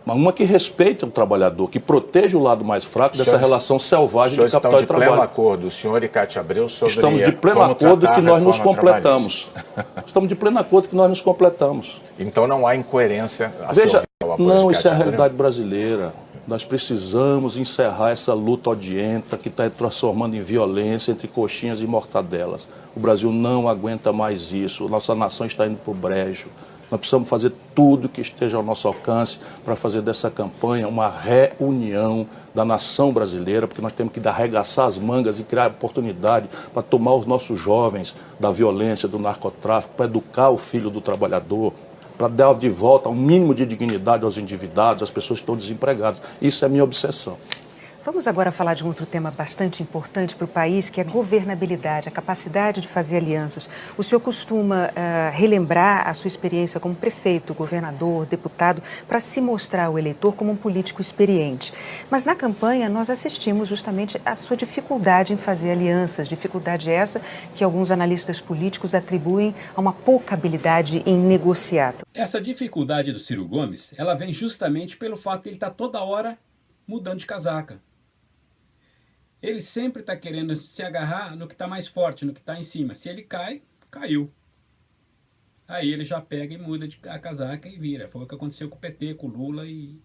Speaker 5: Uma que respeite o trabalhador, que proteja o lado mais fraco dessa relação selvagem de capital e trabalho. Estão de pleno
Speaker 2: acordo, o senhor e Cátia Abreu, sobre
Speaker 5: Estamos de pleno acordo que nós nos completamos. Estamos de pleno acordo que nós nos completamos.
Speaker 2: Então não há incoerência a
Speaker 5: Veja,
Speaker 2: seu apoio
Speaker 5: não,
Speaker 2: de
Speaker 5: isso é a
Speaker 2: Cátia
Speaker 5: realidade brasileira. Nós precisamos encerrar essa luta odienta que está transformando em violência entre coxinhas e mortadelas. O Brasil não aguenta mais isso. Nossa nação está indo para o brejo. Nós precisamos fazer tudo que esteja ao nosso alcance para fazer dessa campanha uma reunião da nação brasileira, porque nós temos que arregaçar as mangas e criar oportunidade para tomar os nossos jovens da violência, do narcotráfico, para educar o filho do trabalhador, para dar de volta um mínimo de dignidade aos endividados, às pessoas que estão desempregadas. Isso é a minha obsessão.
Speaker 3: Vamos agora falar de um outro tema bastante importante para o país, que é a governabilidade, a capacidade de fazer alianças. O senhor costuma relembrar a sua experiência como prefeito, governador, deputado, para se mostrar ao eleitor como um político experiente. Mas na campanha nós assistimos justamente à sua dificuldade em fazer alianças, dificuldade essa que alguns analistas políticos atribuem a uma pouca habilidade em negociar.
Speaker 1: Essa dificuldade do Ciro Gomes, ela vem justamente pelo fato de ele estar toda hora mudando de casaca. Ele sempre está querendo se agarrar no que está mais forte, no que está em cima. Se ele cai, caiu. Aí ele já pega e muda a casaca e vira. Foi o que aconteceu com o PT, com o Lula e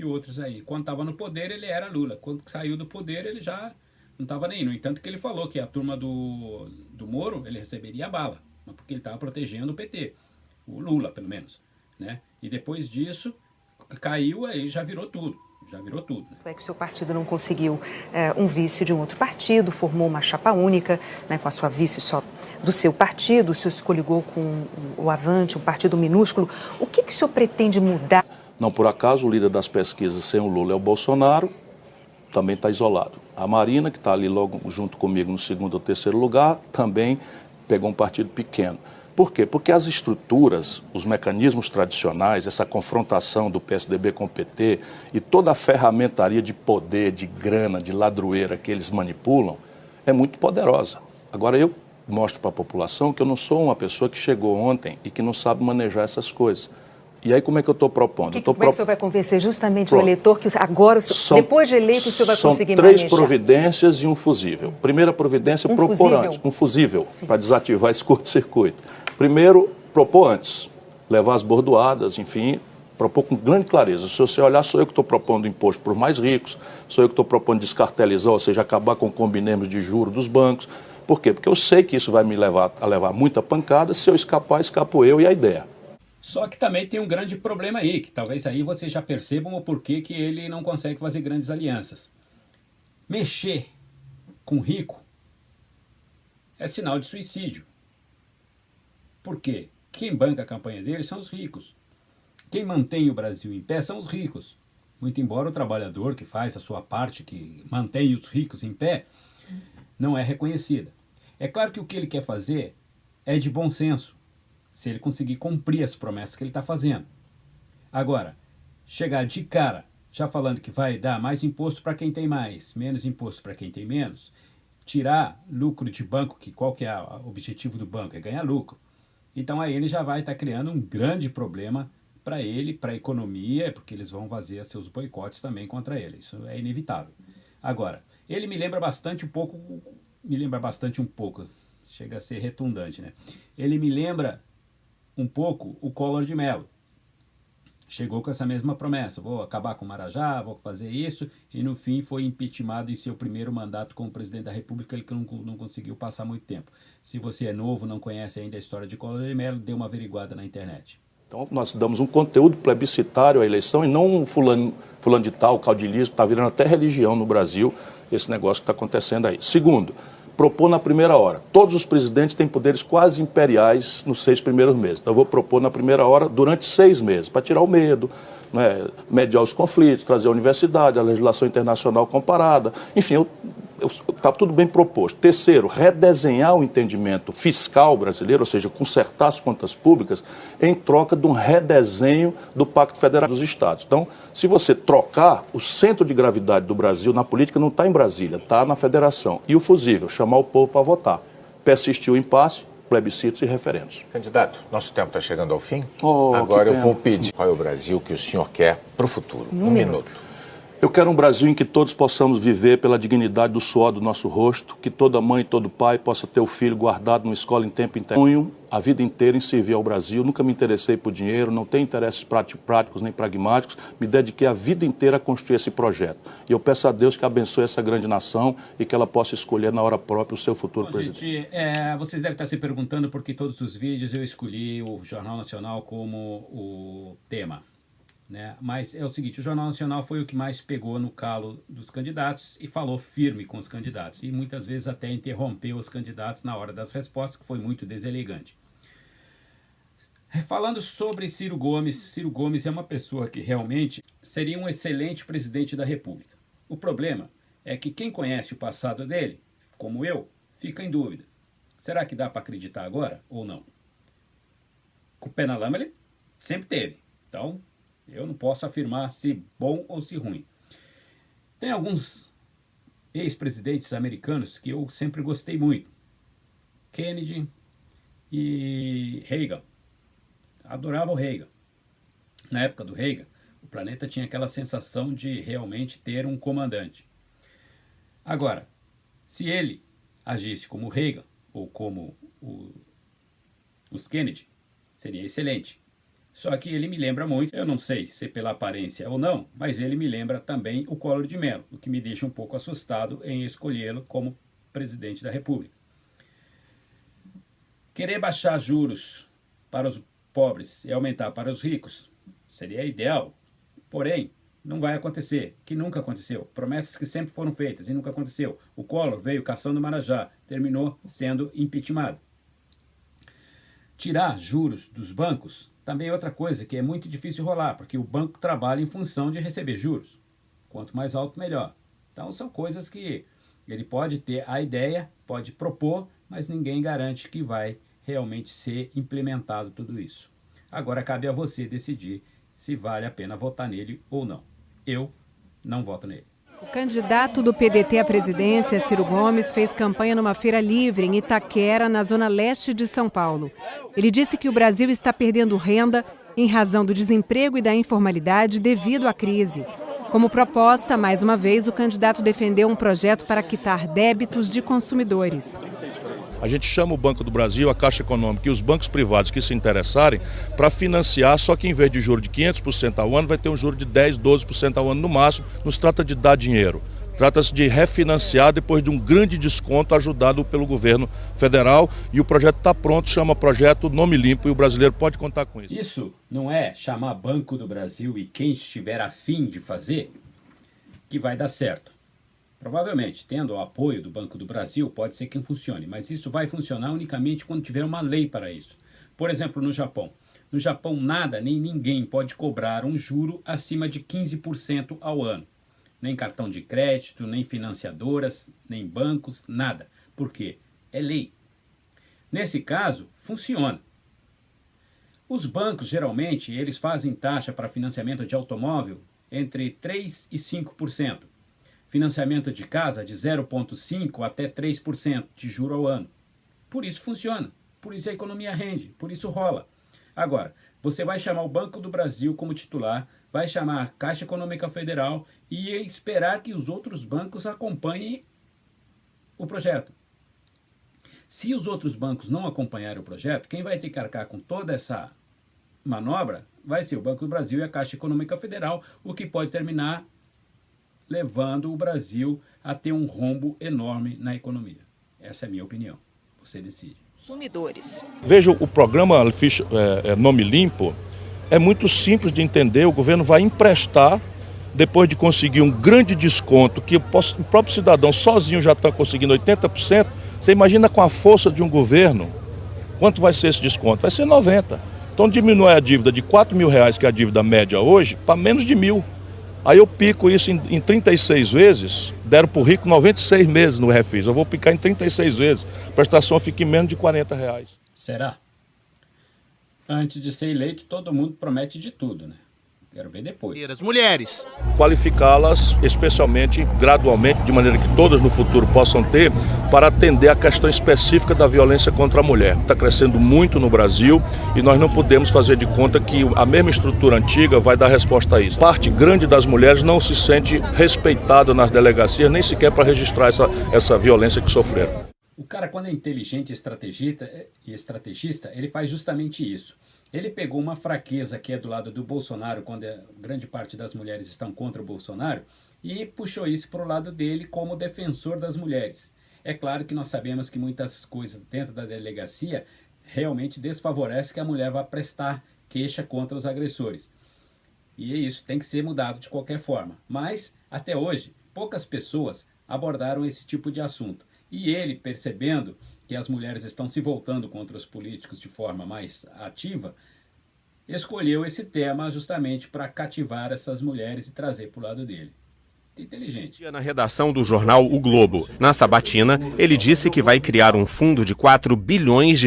Speaker 1: outros aí. Quando estava no poder, ele era Lula. Quando saiu do poder, ele já não estava nem. No entanto, que ele falou que a turma do Moro, ele receberia bala. Mas porque ele estava protegendo o PT. O Lula, pelo menos. Né? E depois disso, caiu, aí já virou tudo. Já virou tudo. Né?
Speaker 3: É que o seu partido não conseguiu um vice de um outro partido, formou uma chapa única, né, com a sua vice só do seu partido, o senhor se coligou com o Avante, um partido minúsculo. O que o senhor pretende mudar?
Speaker 5: Não, por acaso, o líder das pesquisas sem o Lula é o Bolsonaro, também está isolado. A Marina, que está ali logo junto comigo no 2º ou 3º lugar, também pegou um partido pequeno. Por quê? Porque as estruturas, os mecanismos tradicionais, essa confrontação do PSDB com o PT e toda a ferramentaria de poder, de grana, de ladroeira que eles manipulam, é muito poderosa. Agora, eu mostro para a população que eu não sou uma pessoa que chegou ontem e que não sabe manejar essas coisas. E aí, como é que eu estou propondo?
Speaker 3: Como é que o senhor vai convencer justamente o eleitor que agora, depois de eleito, o senhor vai conseguir
Speaker 5: manejar? São 3
Speaker 3: manejar?
Speaker 5: Providências e um fusível. Primeira providência, propor antes. Um fusível, para desativar esse curto-circuito. Primeiro, propor antes. Levar as bordoadas, enfim, propor com grande clareza. Se você olhar, sou eu que estou propondo imposto para os mais ricos, sou eu que estou propondo descartelizar, ou seja, acabar com combinemos de juros dos bancos. Por quê? Porque eu sei que isso vai me levar a levar muita pancada. Se eu escapar, escapo eu e a ideia.
Speaker 1: Só que também tem um grande problema aí, que talvez aí vocês já percebam o porquê que ele não consegue fazer grandes alianças. Mexer com rico é sinal de suicídio. Por quê? Quem banca a campanha dele são os ricos. Quem mantém o Brasil em pé são os ricos. Muito embora o trabalhador que faz a sua parte, que mantém os ricos em pé, não é reconhecida. É claro que o que ele quer fazer é de bom senso, se ele conseguir cumprir as promessas que ele está fazendo. Agora, chegar de cara, já falando que vai dar mais imposto para quem tem mais, menos imposto para quem tem menos, tirar lucro de banco, que qual que é o objetivo do banco? É ganhar lucro. Então aí ele já vai estar criando um grande problema para ele, para a economia, porque eles vão fazer seus boicotes também contra ele. Isso é inevitável. Agora, ele me lembra bastante um pouco, chega a ser redundante, né? Ele me lembra um pouco o Collor de Mello. Chegou com essa mesma promessa, vou acabar com o Marajá, vou fazer isso, e no fim foi impeachmentado em seu primeiro mandato como presidente da República, ele não conseguiu passar muito tempo. Se você é novo, não conhece ainda a história de Collor de Mello, dê uma averiguada na internet.
Speaker 5: Então nós damos um conteúdo plebiscitário à eleição e não um fulano de tal, caudilismo, está virando até religião no Brasil, esse negócio que está acontecendo aí. Segundo, propor na primeira hora. Todos os presidentes têm poderes quase imperiais nos 6 primeiros meses. Então eu vou propor na primeira hora durante 6 meses, para tirar o medo, né, mediar os conflitos, trazer a universidade, a legislação internacional comparada. Enfim, está tudo bem proposto. Terceiro, redesenhar o entendimento fiscal brasileiro, ou seja, consertar as contas públicas em troca de um redesenho do Pacto Federal dos Estados. Então, se você trocar, o centro de gravidade do Brasil na política não está em Brasília, está na federação. E o fusível, chamar o povo para votar. Persistir o impasse, plebiscitos e referendos.
Speaker 2: Candidato, nosso tempo está chegando ao fim. Agora eu vou pedir qual é o Brasil que o senhor quer para o futuro. Um minuto.
Speaker 5: Eu quero um Brasil em que todos possamos viver pela dignidade do suor do nosso rosto, que toda mãe e todo pai possa ter o filho guardado numa escola em tempo integral. Sonho a vida inteira em servir ao Brasil, nunca me interessei por dinheiro, não tenho interesses práticos nem pragmáticos, me dediquei a vida inteira a construir esse projeto. E eu peço a Deus que abençoe essa grande nação e que ela possa escolher na hora própria o seu futuro presidente.
Speaker 1: Gente, vocês devem estar se perguntando por que todos os vídeos eu escolhi o Jornal Nacional como o tema. Né? Mas é o seguinte, o Jornal Nacional foi o que mais pegou no calo dos candidatos e falou firme com os candidatos. E muitas vezes até interrompeu os candidatos na hora das respostas, que foi muito deselegante. Falando sobre Ciro Gomes é uma pessoa que realmente seria um excelente presidente da República. O problema é que quem conhece o passado dele, como eu, fica em dúvida. Será que dá para acreditar agora ou não? Com o pé na lama ele sempre teve. Então, eu não posso afirmar se bom ou se ruim. Tem alguns ex-presidentes americanos que eu sempre gostei muito. Kennedy e Reagan. Adorava o Reagan. Na época do Reagan, o planeta tinha aquela sensação de realmente ter um comandante. Agora, se ele agisse como o Reagan ou como os Kennedy, seria excelente. Só que ele me lembra muito, eu não sei se pela aparência ou não, mas ele me lembra também o Collor de Mello, o que me deixa um pouco assustado em escolhê-lo como presidente da República. Querer baixar juros para os pobres e aumentar para os ricos seria ideal, porém não vai acontecer, que nunca aconteceu. Promessas que sempre foram feitas e nunca aconteceu. O Collor veio caçando o Marajá, terminou sendo impeachmentado. Tirar juros dos bancos também é outra coisa que é muito difícil rolar, porque o banco trabalha em função de receber juros. Quanto mais alto, melhor. Então são coisas que ele pode ter a ideia, pode propor, mas ninguém garante que vai realmente ser implementado tudo isso. Agora cabe a você decidir se vale a pena votar nele ou não. Eu não voto nele.
Speaker 3: O candidato do PDT à presidência, Ciro Gomes, fez campanha numa feira livre em Itaquera, na zona leste de São Paulo. Ele disse que o Brasil está perdendo renda em razão do desemprego e da informalidade devido à crise. Como proposta, mais uma vez, o candidato defendeu um projeto para quitar débitos de consumidores.
Speaker 5: A gente chama o Banco do Brasil, a Caixa Econômica e os bancos privados que se interessarem para financiar, só que em vez de juro de 500% ao ano, vai ter um juro de 10%, 12% ao ano no máximo. Não se trata de dar dinheiro, trata-se de refinanciar depois de um grande desconto ajudado pelo governo federal. E o projeto está pronto, chama Projeto Nome Limpo, e o brasileiro pode contar com isso.
Speaker 1: Isso não é chamar Banco do Brasil e quem estiver afim de fazer que vai dar certo. Provavelmente, tendo o apoio do Banco do Brasil, pode ser que funcione, mas isso vai funcionar unicamente quando tiver uma lei para isso. Por exemplo, no Japão. No Japão, nada nem ninguém pode cobrar um juro acima de 15% ao ano. Nem cartão de crédito, nem financiadoras, nem bancos, nada. Por quê? É lei. Nesse caso, funciona. Os bancos, geralmente, eles fazem taxa para financiamento de automóvel entre 3% e 5%. Financiamento de casa de 0,5% até 3% de juro ao ano. Por isso funciona, por isso a economia rende, por isso rola. Agora, você vai chamar o Banco do Brasil como titular, vai chamar a Caixa Econômica Federal e esperar que os outros bancos acompanhem o projeto. Se os outros bancos não acompanharem o projeto, quem vai ter que arcar com toda essa manobra vai ser o Banco do Brasil e a Caixa Econômica Federal, o que pode terminar levando o Brasil a ter um rombo enorme na economia. Essa é a minha opinião. Você decide.
Speaker 6: Consumidores.
Speaker 5: Veja, o programa Nome Limpo é muito simples de entender. O governo vai emprestar, depois de conseguir um grande desconto, que o próprio cidadão sozinho já está conseguindo 80%. Você imagina com a força de um governo, quanto vai ser esse desconto? Vai ser 90%. Então diminui a dívida de R$4.000, que é a dívida média hoje, para menos de 1.000. Aí eu pico isso em 36 vezes, deram para o rico 96 meses no refis. Eu vou picar em 36 vezes, a prestação fica em menos de R$40.
Speaker 1: Será? Antes de ser eleito, todo mundo promete de tudo, né? Quero ver depois.
Speaker 6: As mulheres.
Speaker 5: Qualificá-las especialmente, gradualmente, de maneira que todas no futuro possam ter, para atender a questão específica da violência contra a mulher. Está crescendo muito no Brasil e nós não podemos fazer de conta que a mesma estrutura antiga vai dar resposta a isso. Parte grande das mulheres não se sente respeitada nas delegacias, nem sequer para registrar essa violência que sofreram.
Speaker 1: O cara, quando é inteligente e estrategista, ele faz justamente isso. Ele pegou uma fraqueza que é do lado do Bolsonaro, quando grande parte das mulheres estão contra o Bolsonaro, e puxou isso para o lado dele como defensor das mulheres. É claro que nós sabemos que muitas coisas dentro da delegacia realmente desfavorecem que a mulher vá prestar queixa contra os agressores. E isso tem que ser mudado de qualquer forma. Mas, até hoje, poucas pessoas abordaram esse tipo de assunto. E ele, percebendo que as mulheres estão se voltando contra os políticos de forma mais ativa, escolheu esse tema justamente para cativar essas mulheres e trazer para o lado dele. Inteligente.
Speaker 7: Na redação do jornal O Globo, na sabatina, ele disse que vai criar um fundo de R$4 bilhões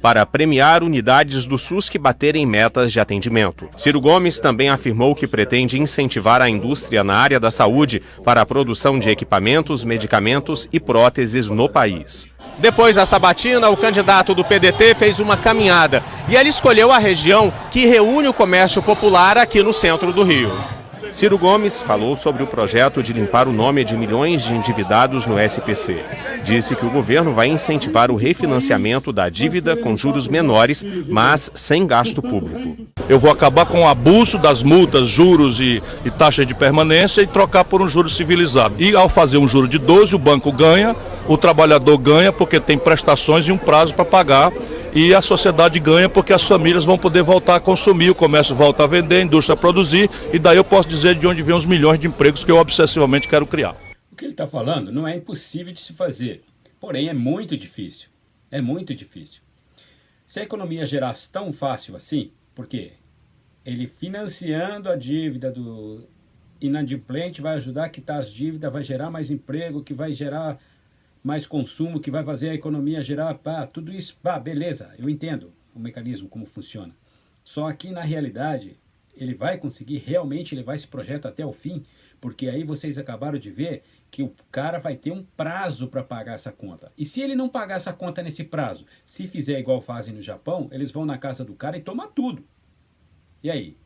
Speaker 7: para premiar unidades do SUS que baterem metas de atendimento. Ciro Gomes também afirmou que pretende incentivar a indústria na área da saúde para a produção de equipamentos, medicamentos e próteses no país. Depois da sabatina, o candidato do PDT fez uma caminhada e ele escolheu a região que reúne o comércio popular aqui no centro do Rio. Ciro Gomes falou sobre o projeto de limpar o nome de milhões de endividados no SPC. Disse que o governo vai incentivar o refinanciamento da dívida com juros menores, mas sem gasto público.
Speaker 5: Eu vou acabar com o abuso das multas, juros e taxas de permanência e trocar por um juro civilizado. E ao fazer um juro de 12, o banco ganha, o trabalhador ganha porque tem prestações e um prazo para pagar. E a sociedade ganha porque as famílias vão poder voltar a consumir, o comércio volta a vender, a indústria a produzir, e daí eu posso dizer de onde vem os milhões de empregos que eu obsessivamente quero criar.
Speaker 1: O que ele está falando não é impossível de se fazer, porém é muito difícil. É muito difícil. Se a economia gerasse tão fácil assim, porque ele financiando a dívida do inadimplente vai ajudar a quitar as dívidas, vai gerar mais emprego, que vai gerar mais consumo, que vai fazer a economia gerar, tudo isso, beleza, eu entendo o mecanismo, como funciona. Só que, na realidade, ele vai conseguir realmente levar esse projeto até o fim, porque aí vocês acabaram de ver que o cara vai ter um prazo para pagar essa conta. E se ele não pagar essa conta nesse prazo, se fizer igual fazem no Japão, eles vão na casa do cara e tomam tudo. E aí?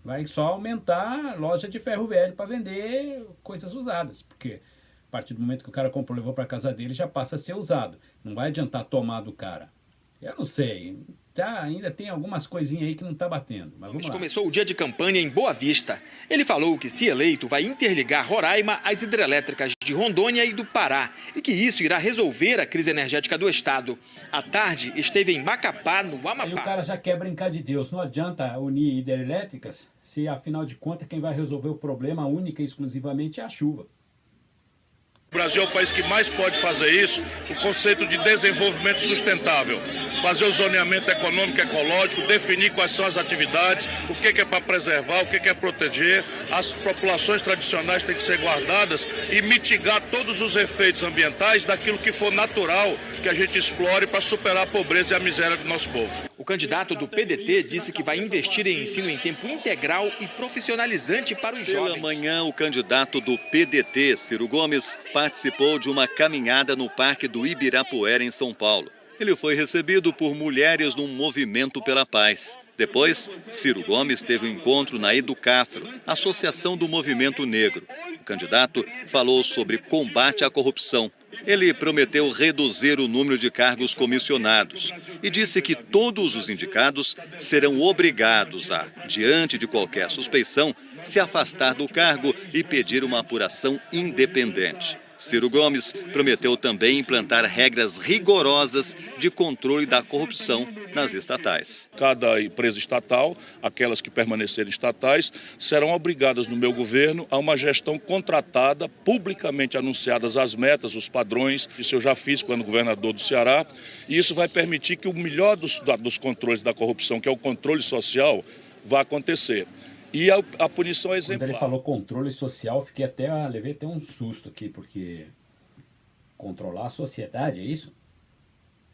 Speaker 1: Vai só aumentar a loja de ferro velho para vender coisas usadas, porque a partir do momento que o cara comprou e levou para casa dele, já passa a ser usado. Não vai adiantar tomar do cara. Eu não sei, ainda tem algumas coisinhas aí que não está batendo. Mas vamos lá.
Speaker 6: Começou o dia de campanha em Boa Vista. Ele falou que, se eleito, vai interligar Roraima às hidrelétricas de Rondônia e do Pará, e que isso irá resolver a crise energética do estado. À tarde, esteve em Macapá, no Amapá.
Speaker 1: Aí o cara já quer brincar de Deus. Não adianta unir hidrelétricas se, afinal de contas, quem vai resolver o problema única e exclusivamente é a chuva.
Speaker 8: O Brasil é o país que mais pode fazer isso, o conceito de desenvolvimento sustentável. Fazer o zoneamento econômico e ecológico, definir quais são as atividades, o que é para preservar, o que é proteger. As populações tradicionais têm que ser guardadas e mitigar todos os efeitos ambientais daquilo que for natural que a gente explore para superar a pobreza e a miséria do nosso povo.
Speaker 6: O candidato do PDT disse que vai investir em ensino em tempo integral e profissionalizante para os jovens.
Speaker 9: Pela manhã, o candidato do PDT, Ciro Gomes, participou de uma caminhada no Parque do Ibirapuera, em São Paulo. Ele foi recebido por mulheres num movimento pela paz. Depois, Ciro Gomes teve um encontro na Educafro, Associação do Movimento Negro. O candidato falou sobre combate à corrupção. Ele prometeu reduzir o número de cargos comissionados e disse que todos os indicados serão obrigados a, diante de qualquer suspeição, se afastar do cargo e pedir uma apuração independente. Ciro Gomes prometeu também implantar regras rigorosas de controle da corrupção nas estatais.
Speaker 8: Cada empresa estatal, aquelas que permanecerem estatais, serão obrigadas no meu governo a uma gestão contratada, publicamente anunciadas as metas, os padrões. Isso eu já fiz quando governador do Ceará. E isso vai permitir que o melhor dos controles da corrupção, que é o controle social, vá acontecer. E a punição é exemplar.
Speaker 1: Quando ele falou controle social, levei até um susto aqui, porque controlar a sociedade, é isso?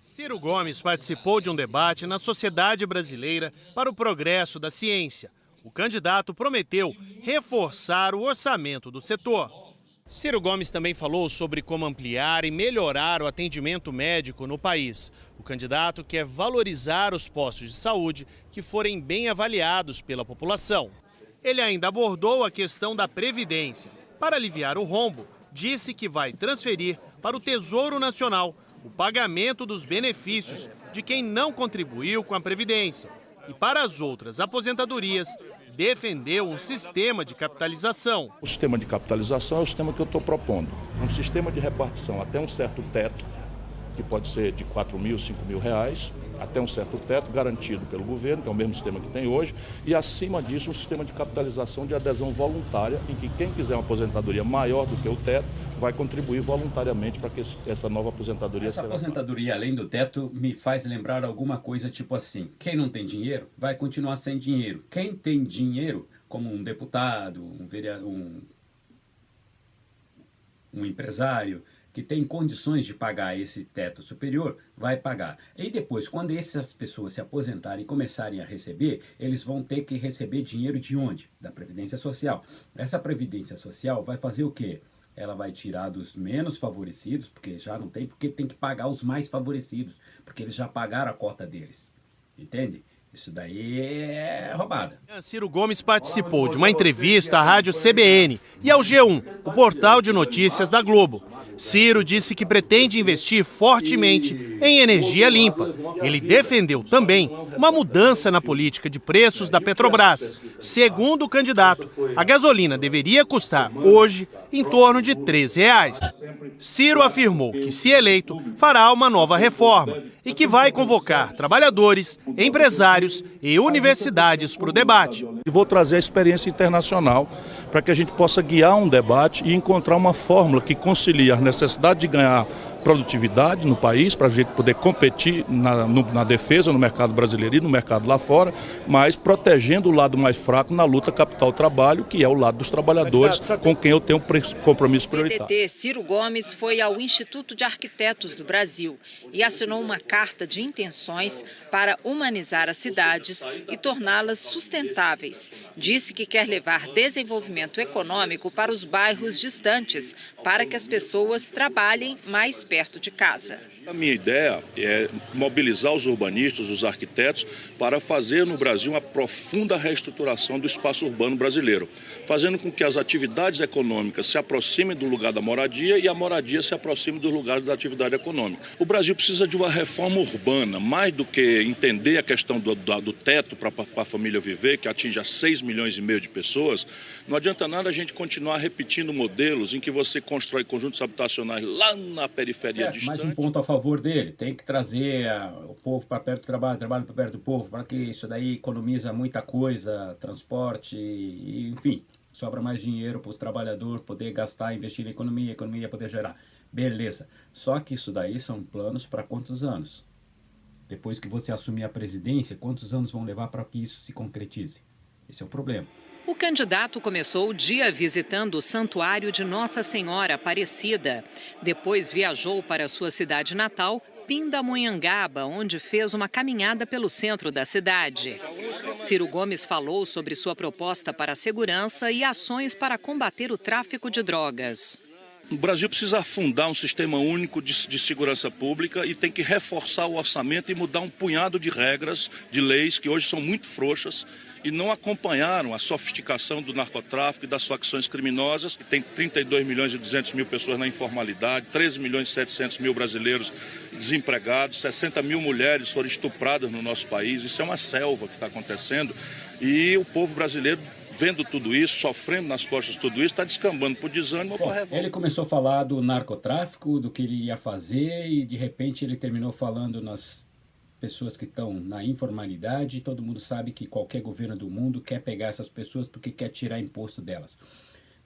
Speaker 10: Ciro Gomes participou de um debate na Sociedade Brasileira para o Progresso da Ciência. O candidato prometeu reforçar o orçamento do setor. Ciro Gomes também falou sobre como ampliar e melhorar o atendimento médico no país. O candidato quer valorizar os postos de saúde que forem bem avaliados pela população. Ele ainda abordou a questão da Previdência. Para aliviar o rombo, disse que vai transferir para o Tesouro Nacional o pagamento dos benefícios de quem não contribuiu com a Previdência. E para as outras aposentadorias, defendeu um sistema de capitalização.
Speaker 5: O sistema de capitalização é o sistema que eu estou propondo. Um sistema de repartição até um certo teto, que pode ser de R$4.000, R$5.000, até um certo teto garantido pelo governo, que é o mesmo sistema que tem hoje, e acima disso um sistema de capitalização de adesão voluntária, em que quem quiser uma aposentadoria maior do que o teto vai contribuir voluntariamente para que essa nova aposentadoria
Speaker 1: seja. Essa aposentadoria além do teto me faz lembrar alguma coisa tipo assim: quem não tem dinheiro vai continuar sem dinheiro. Quem tem dinheiro, como um deputado, um empresário, que tem condições de pagar esse teto superior, vai pagar. E depois, quando essas pessoas se aposentarem e começarem a receber, eles vão ter que receber dinheiro de onde? Da Previdência Social. Essa Previdência Social vai fazer o quê? Ela vai tirar dos menos favorecidos, porque já não tem, porque tem que pagar os mais favorecidos, porque eles já pagaram a cota deles. Entende? Isso daí é roubada.
Speaker 10: Ciro Gomes participou de uma entrevista à rádio CBN e ao G1, o portal de notícias da Globo. Ciro disse que pretende investir fortemente em energia limpa. Ele defendeu também uma mudança na política de preços da Petrobras. Segundo o candidato, a gasolina deveria custar hoje em torno de R$13. Ciro afirmou que, se eleito, fará uma nova reforma e que vai convocar trabalhadores, empresários e universidades para o debate.
Speaker 5: Vou trazer a experiência internacional para que a gente possa guiar um debate e encontrar uma fórmula que concilie a necessidade de ganhar produtividade no país, para a gente poder competir na defesa, no mercado brasileiro e no mercado lá fora, mas protegendo o lado mais fraco na luta capital-trabalho, que é o lado dos trabalhadores, com quem eu tenho compromisso prioritário.
Speaker 11: O PDT Ciro Gomes foi ao Instituto de Arquitetos do Brasil e assinou uma carta de intenções para humanizar as cidades e torná-las sustentáveis. Disse que quer levar desenvolvimento econômico para os bairros distantes, para que as pessoas trabalhem mais perto de casa.
Speaker 8: A minha ideia é mobilizar os urbanistas, os arquitetos, para fazer no Brasil uma profunda reestruturação do espaço urbano brasileiro, fazendo com que as atividades econômicas se aproximem do lugar da moradia e a moradia se aproxime do lugar da atividade econômica. O Brasil precisa de uma reforma urbana, mais do que entender a questão do teto para a família viver, que atinge 6,5 milhões de pessoas. Não adianta nada a gente continuar repetindo modelos em que você constrói conjuntos habitacionais lá na periferia distante.
Speaker 1: Mais um ponto a favor dele, tem que trazer o povo para perto do trabalho para perto do povo, para que isso daí economiza muita coisa, transporte, enfim, sobra mais dinheiro para os trabalhadores poder gastar, investir na economia, a economia poder gerar. Beleza, só que isso daí são planos para quantos anos? Depois que você assumir a presidência, quantos anos vão levar para que isso se concretize? Esse é o problema.
Speaker 11: O candidato começou o dia visitando o Santuário de Nossa Senhora Aparecida. Depois viajou para sua cidade natal, Pindamonhangaba, onde fez uma caminhada pelo centro da cidade. Ciro Gomes falou sobre sua proposta para a segurança e ações para combater o tráfico de drogas.
Speaker 8: O Brasil precisa afundar um sistema único de segurança pública e tem que reforçar o orçamento e mudar um punhado de regras, de leis que hoje são muito frouxas e não acompanharam a sofisticação do narcotráfico e das facções criminosas. Tem 32 milhões e 200 mil pessoas na informalidade, 13 milhões e 700 mil brasileiros desempregados, 60 mil mulheres foram estupradas no nosso país. Isso é uma selva que está acontecendo e o povo brasileiro, vendo tudo isso, sofrendo nas costas de tudo isso, está descambando por desânimo ou por revolta.
Speaker 1: Ele começou a falar do narcotráfico, do que ele ia fazer e de repente ele terminou falando nas pessoas que estão na informalidade. Todo mundo sabe que qualquer governo do mundo quer pegar essas pessoas porque quer tirar imposto delas.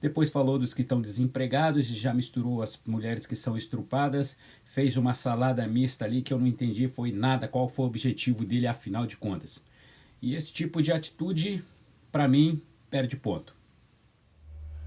Speaker 1: Depois falou dos que estão desempregados e já misturou as mulheres que são estrupadas, fez uma salada mista ali que eu não entendi foi nada qual foi o objetivo dele afinal de contas. E esse tipo de atitude, para mim, perde ponto.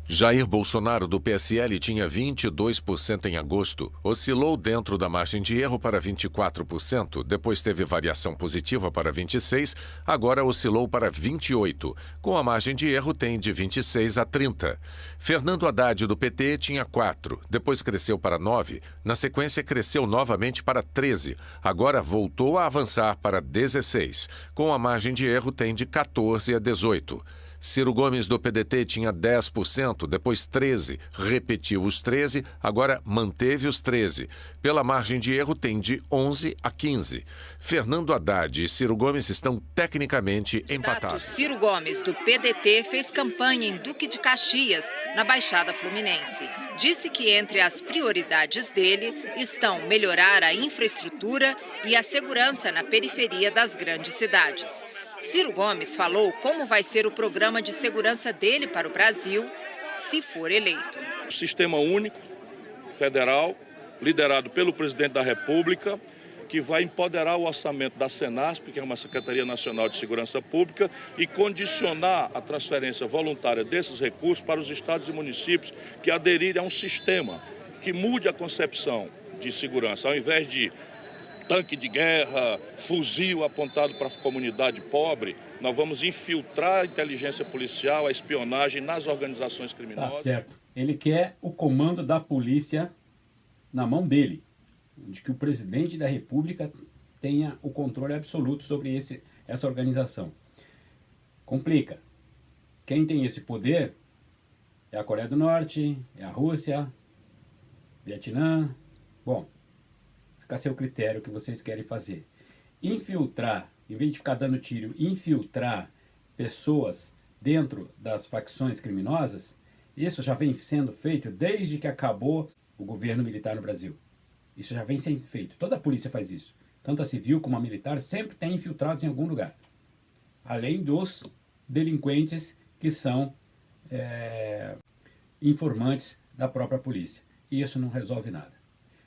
Speaker 2: Jair Bolsonaro, do PSL, tinha 22% em agosto. Oscilou dentro da margem de erro para 24%. Depois teve variação positiva para 26%. Agora oscilou para 28%. Com a margem de erro tem de 26% a 30%. Fernando Haddad, do PT, tinha 4%. Depois cresceu para 9%. Na sequência, cresceu novamente para 13%. Agora voltou a avançar para 16%. Com a margem de erro tem de 14% a 18%. Ciro Gomes, do PDT, tinha 10%, depois 13%, repetiu os 13%, agora manteve os 13%. Pela margem de erro tem de 11% a 15%. Fernando Haddad e Ciro Gomes estão tecnicamente empatados.
Speaker 11: Ciro Gomes, do PDT, fez campanha em Duque de Caxias, na Baixada Fluminense. Disse que entre as prioridades dele estão melhorar a infraestrutura e a segurança na periferia das grandes cidades. Ciro Gomes falou como vai ser o programa de segurança dele para o Brasil, se for eleito.
Speaker 8: Sistema único, federal, liderado pelo presidente da República, que vai empoderar o orçamento da Senasp, que é uma Secretaria Nacional de Segurança Pública, e condicionar a transferência voluntária desses recursos para os estados e municípios que aderirem a um sistema que mude a concepção de segurança, ao invés de tanque de guerra, fuzil apontado para a comunidade pobre, nós vamos infiltrar a inteligência policial, a espionagem nas organizações criminosas.
Speaker 1: Tá certo. Ele quer o comando da polícia na mão dele, de que o presidente da República tenha o controle absoluto sobre essa organização. Complica. Quem tem esse poder é a Coreia do Norte, é a Rússia, Vietnã. Bom, fica a seu critério o que vocês querem fazer. Infiltrar, em vez de ficar dando tiro, infiltrar pessoas dentro das facções criminosas, isso já vem sendo feito desde que acabou o governo militar no Brasil. Isso já vem sendo feito. Toda a polícia faz isso. Tanto a civil como a militar sempre tem infiltrados em algum lugar. Além dos delinquentes que são informantes da própria polícia. E isso não resolve nada.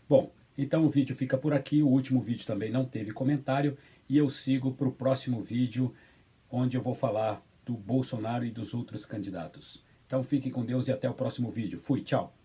Speaker 1: Bom, Então o vídeo fica por aqui, o último vídeo também não teve comentário e eu sigo para o próximo vídeo, onde eu vou falar do Bolsonaro e dos outros candidatos. Então fiquem com Deus e até o próximo vídeo. Fui, tchau!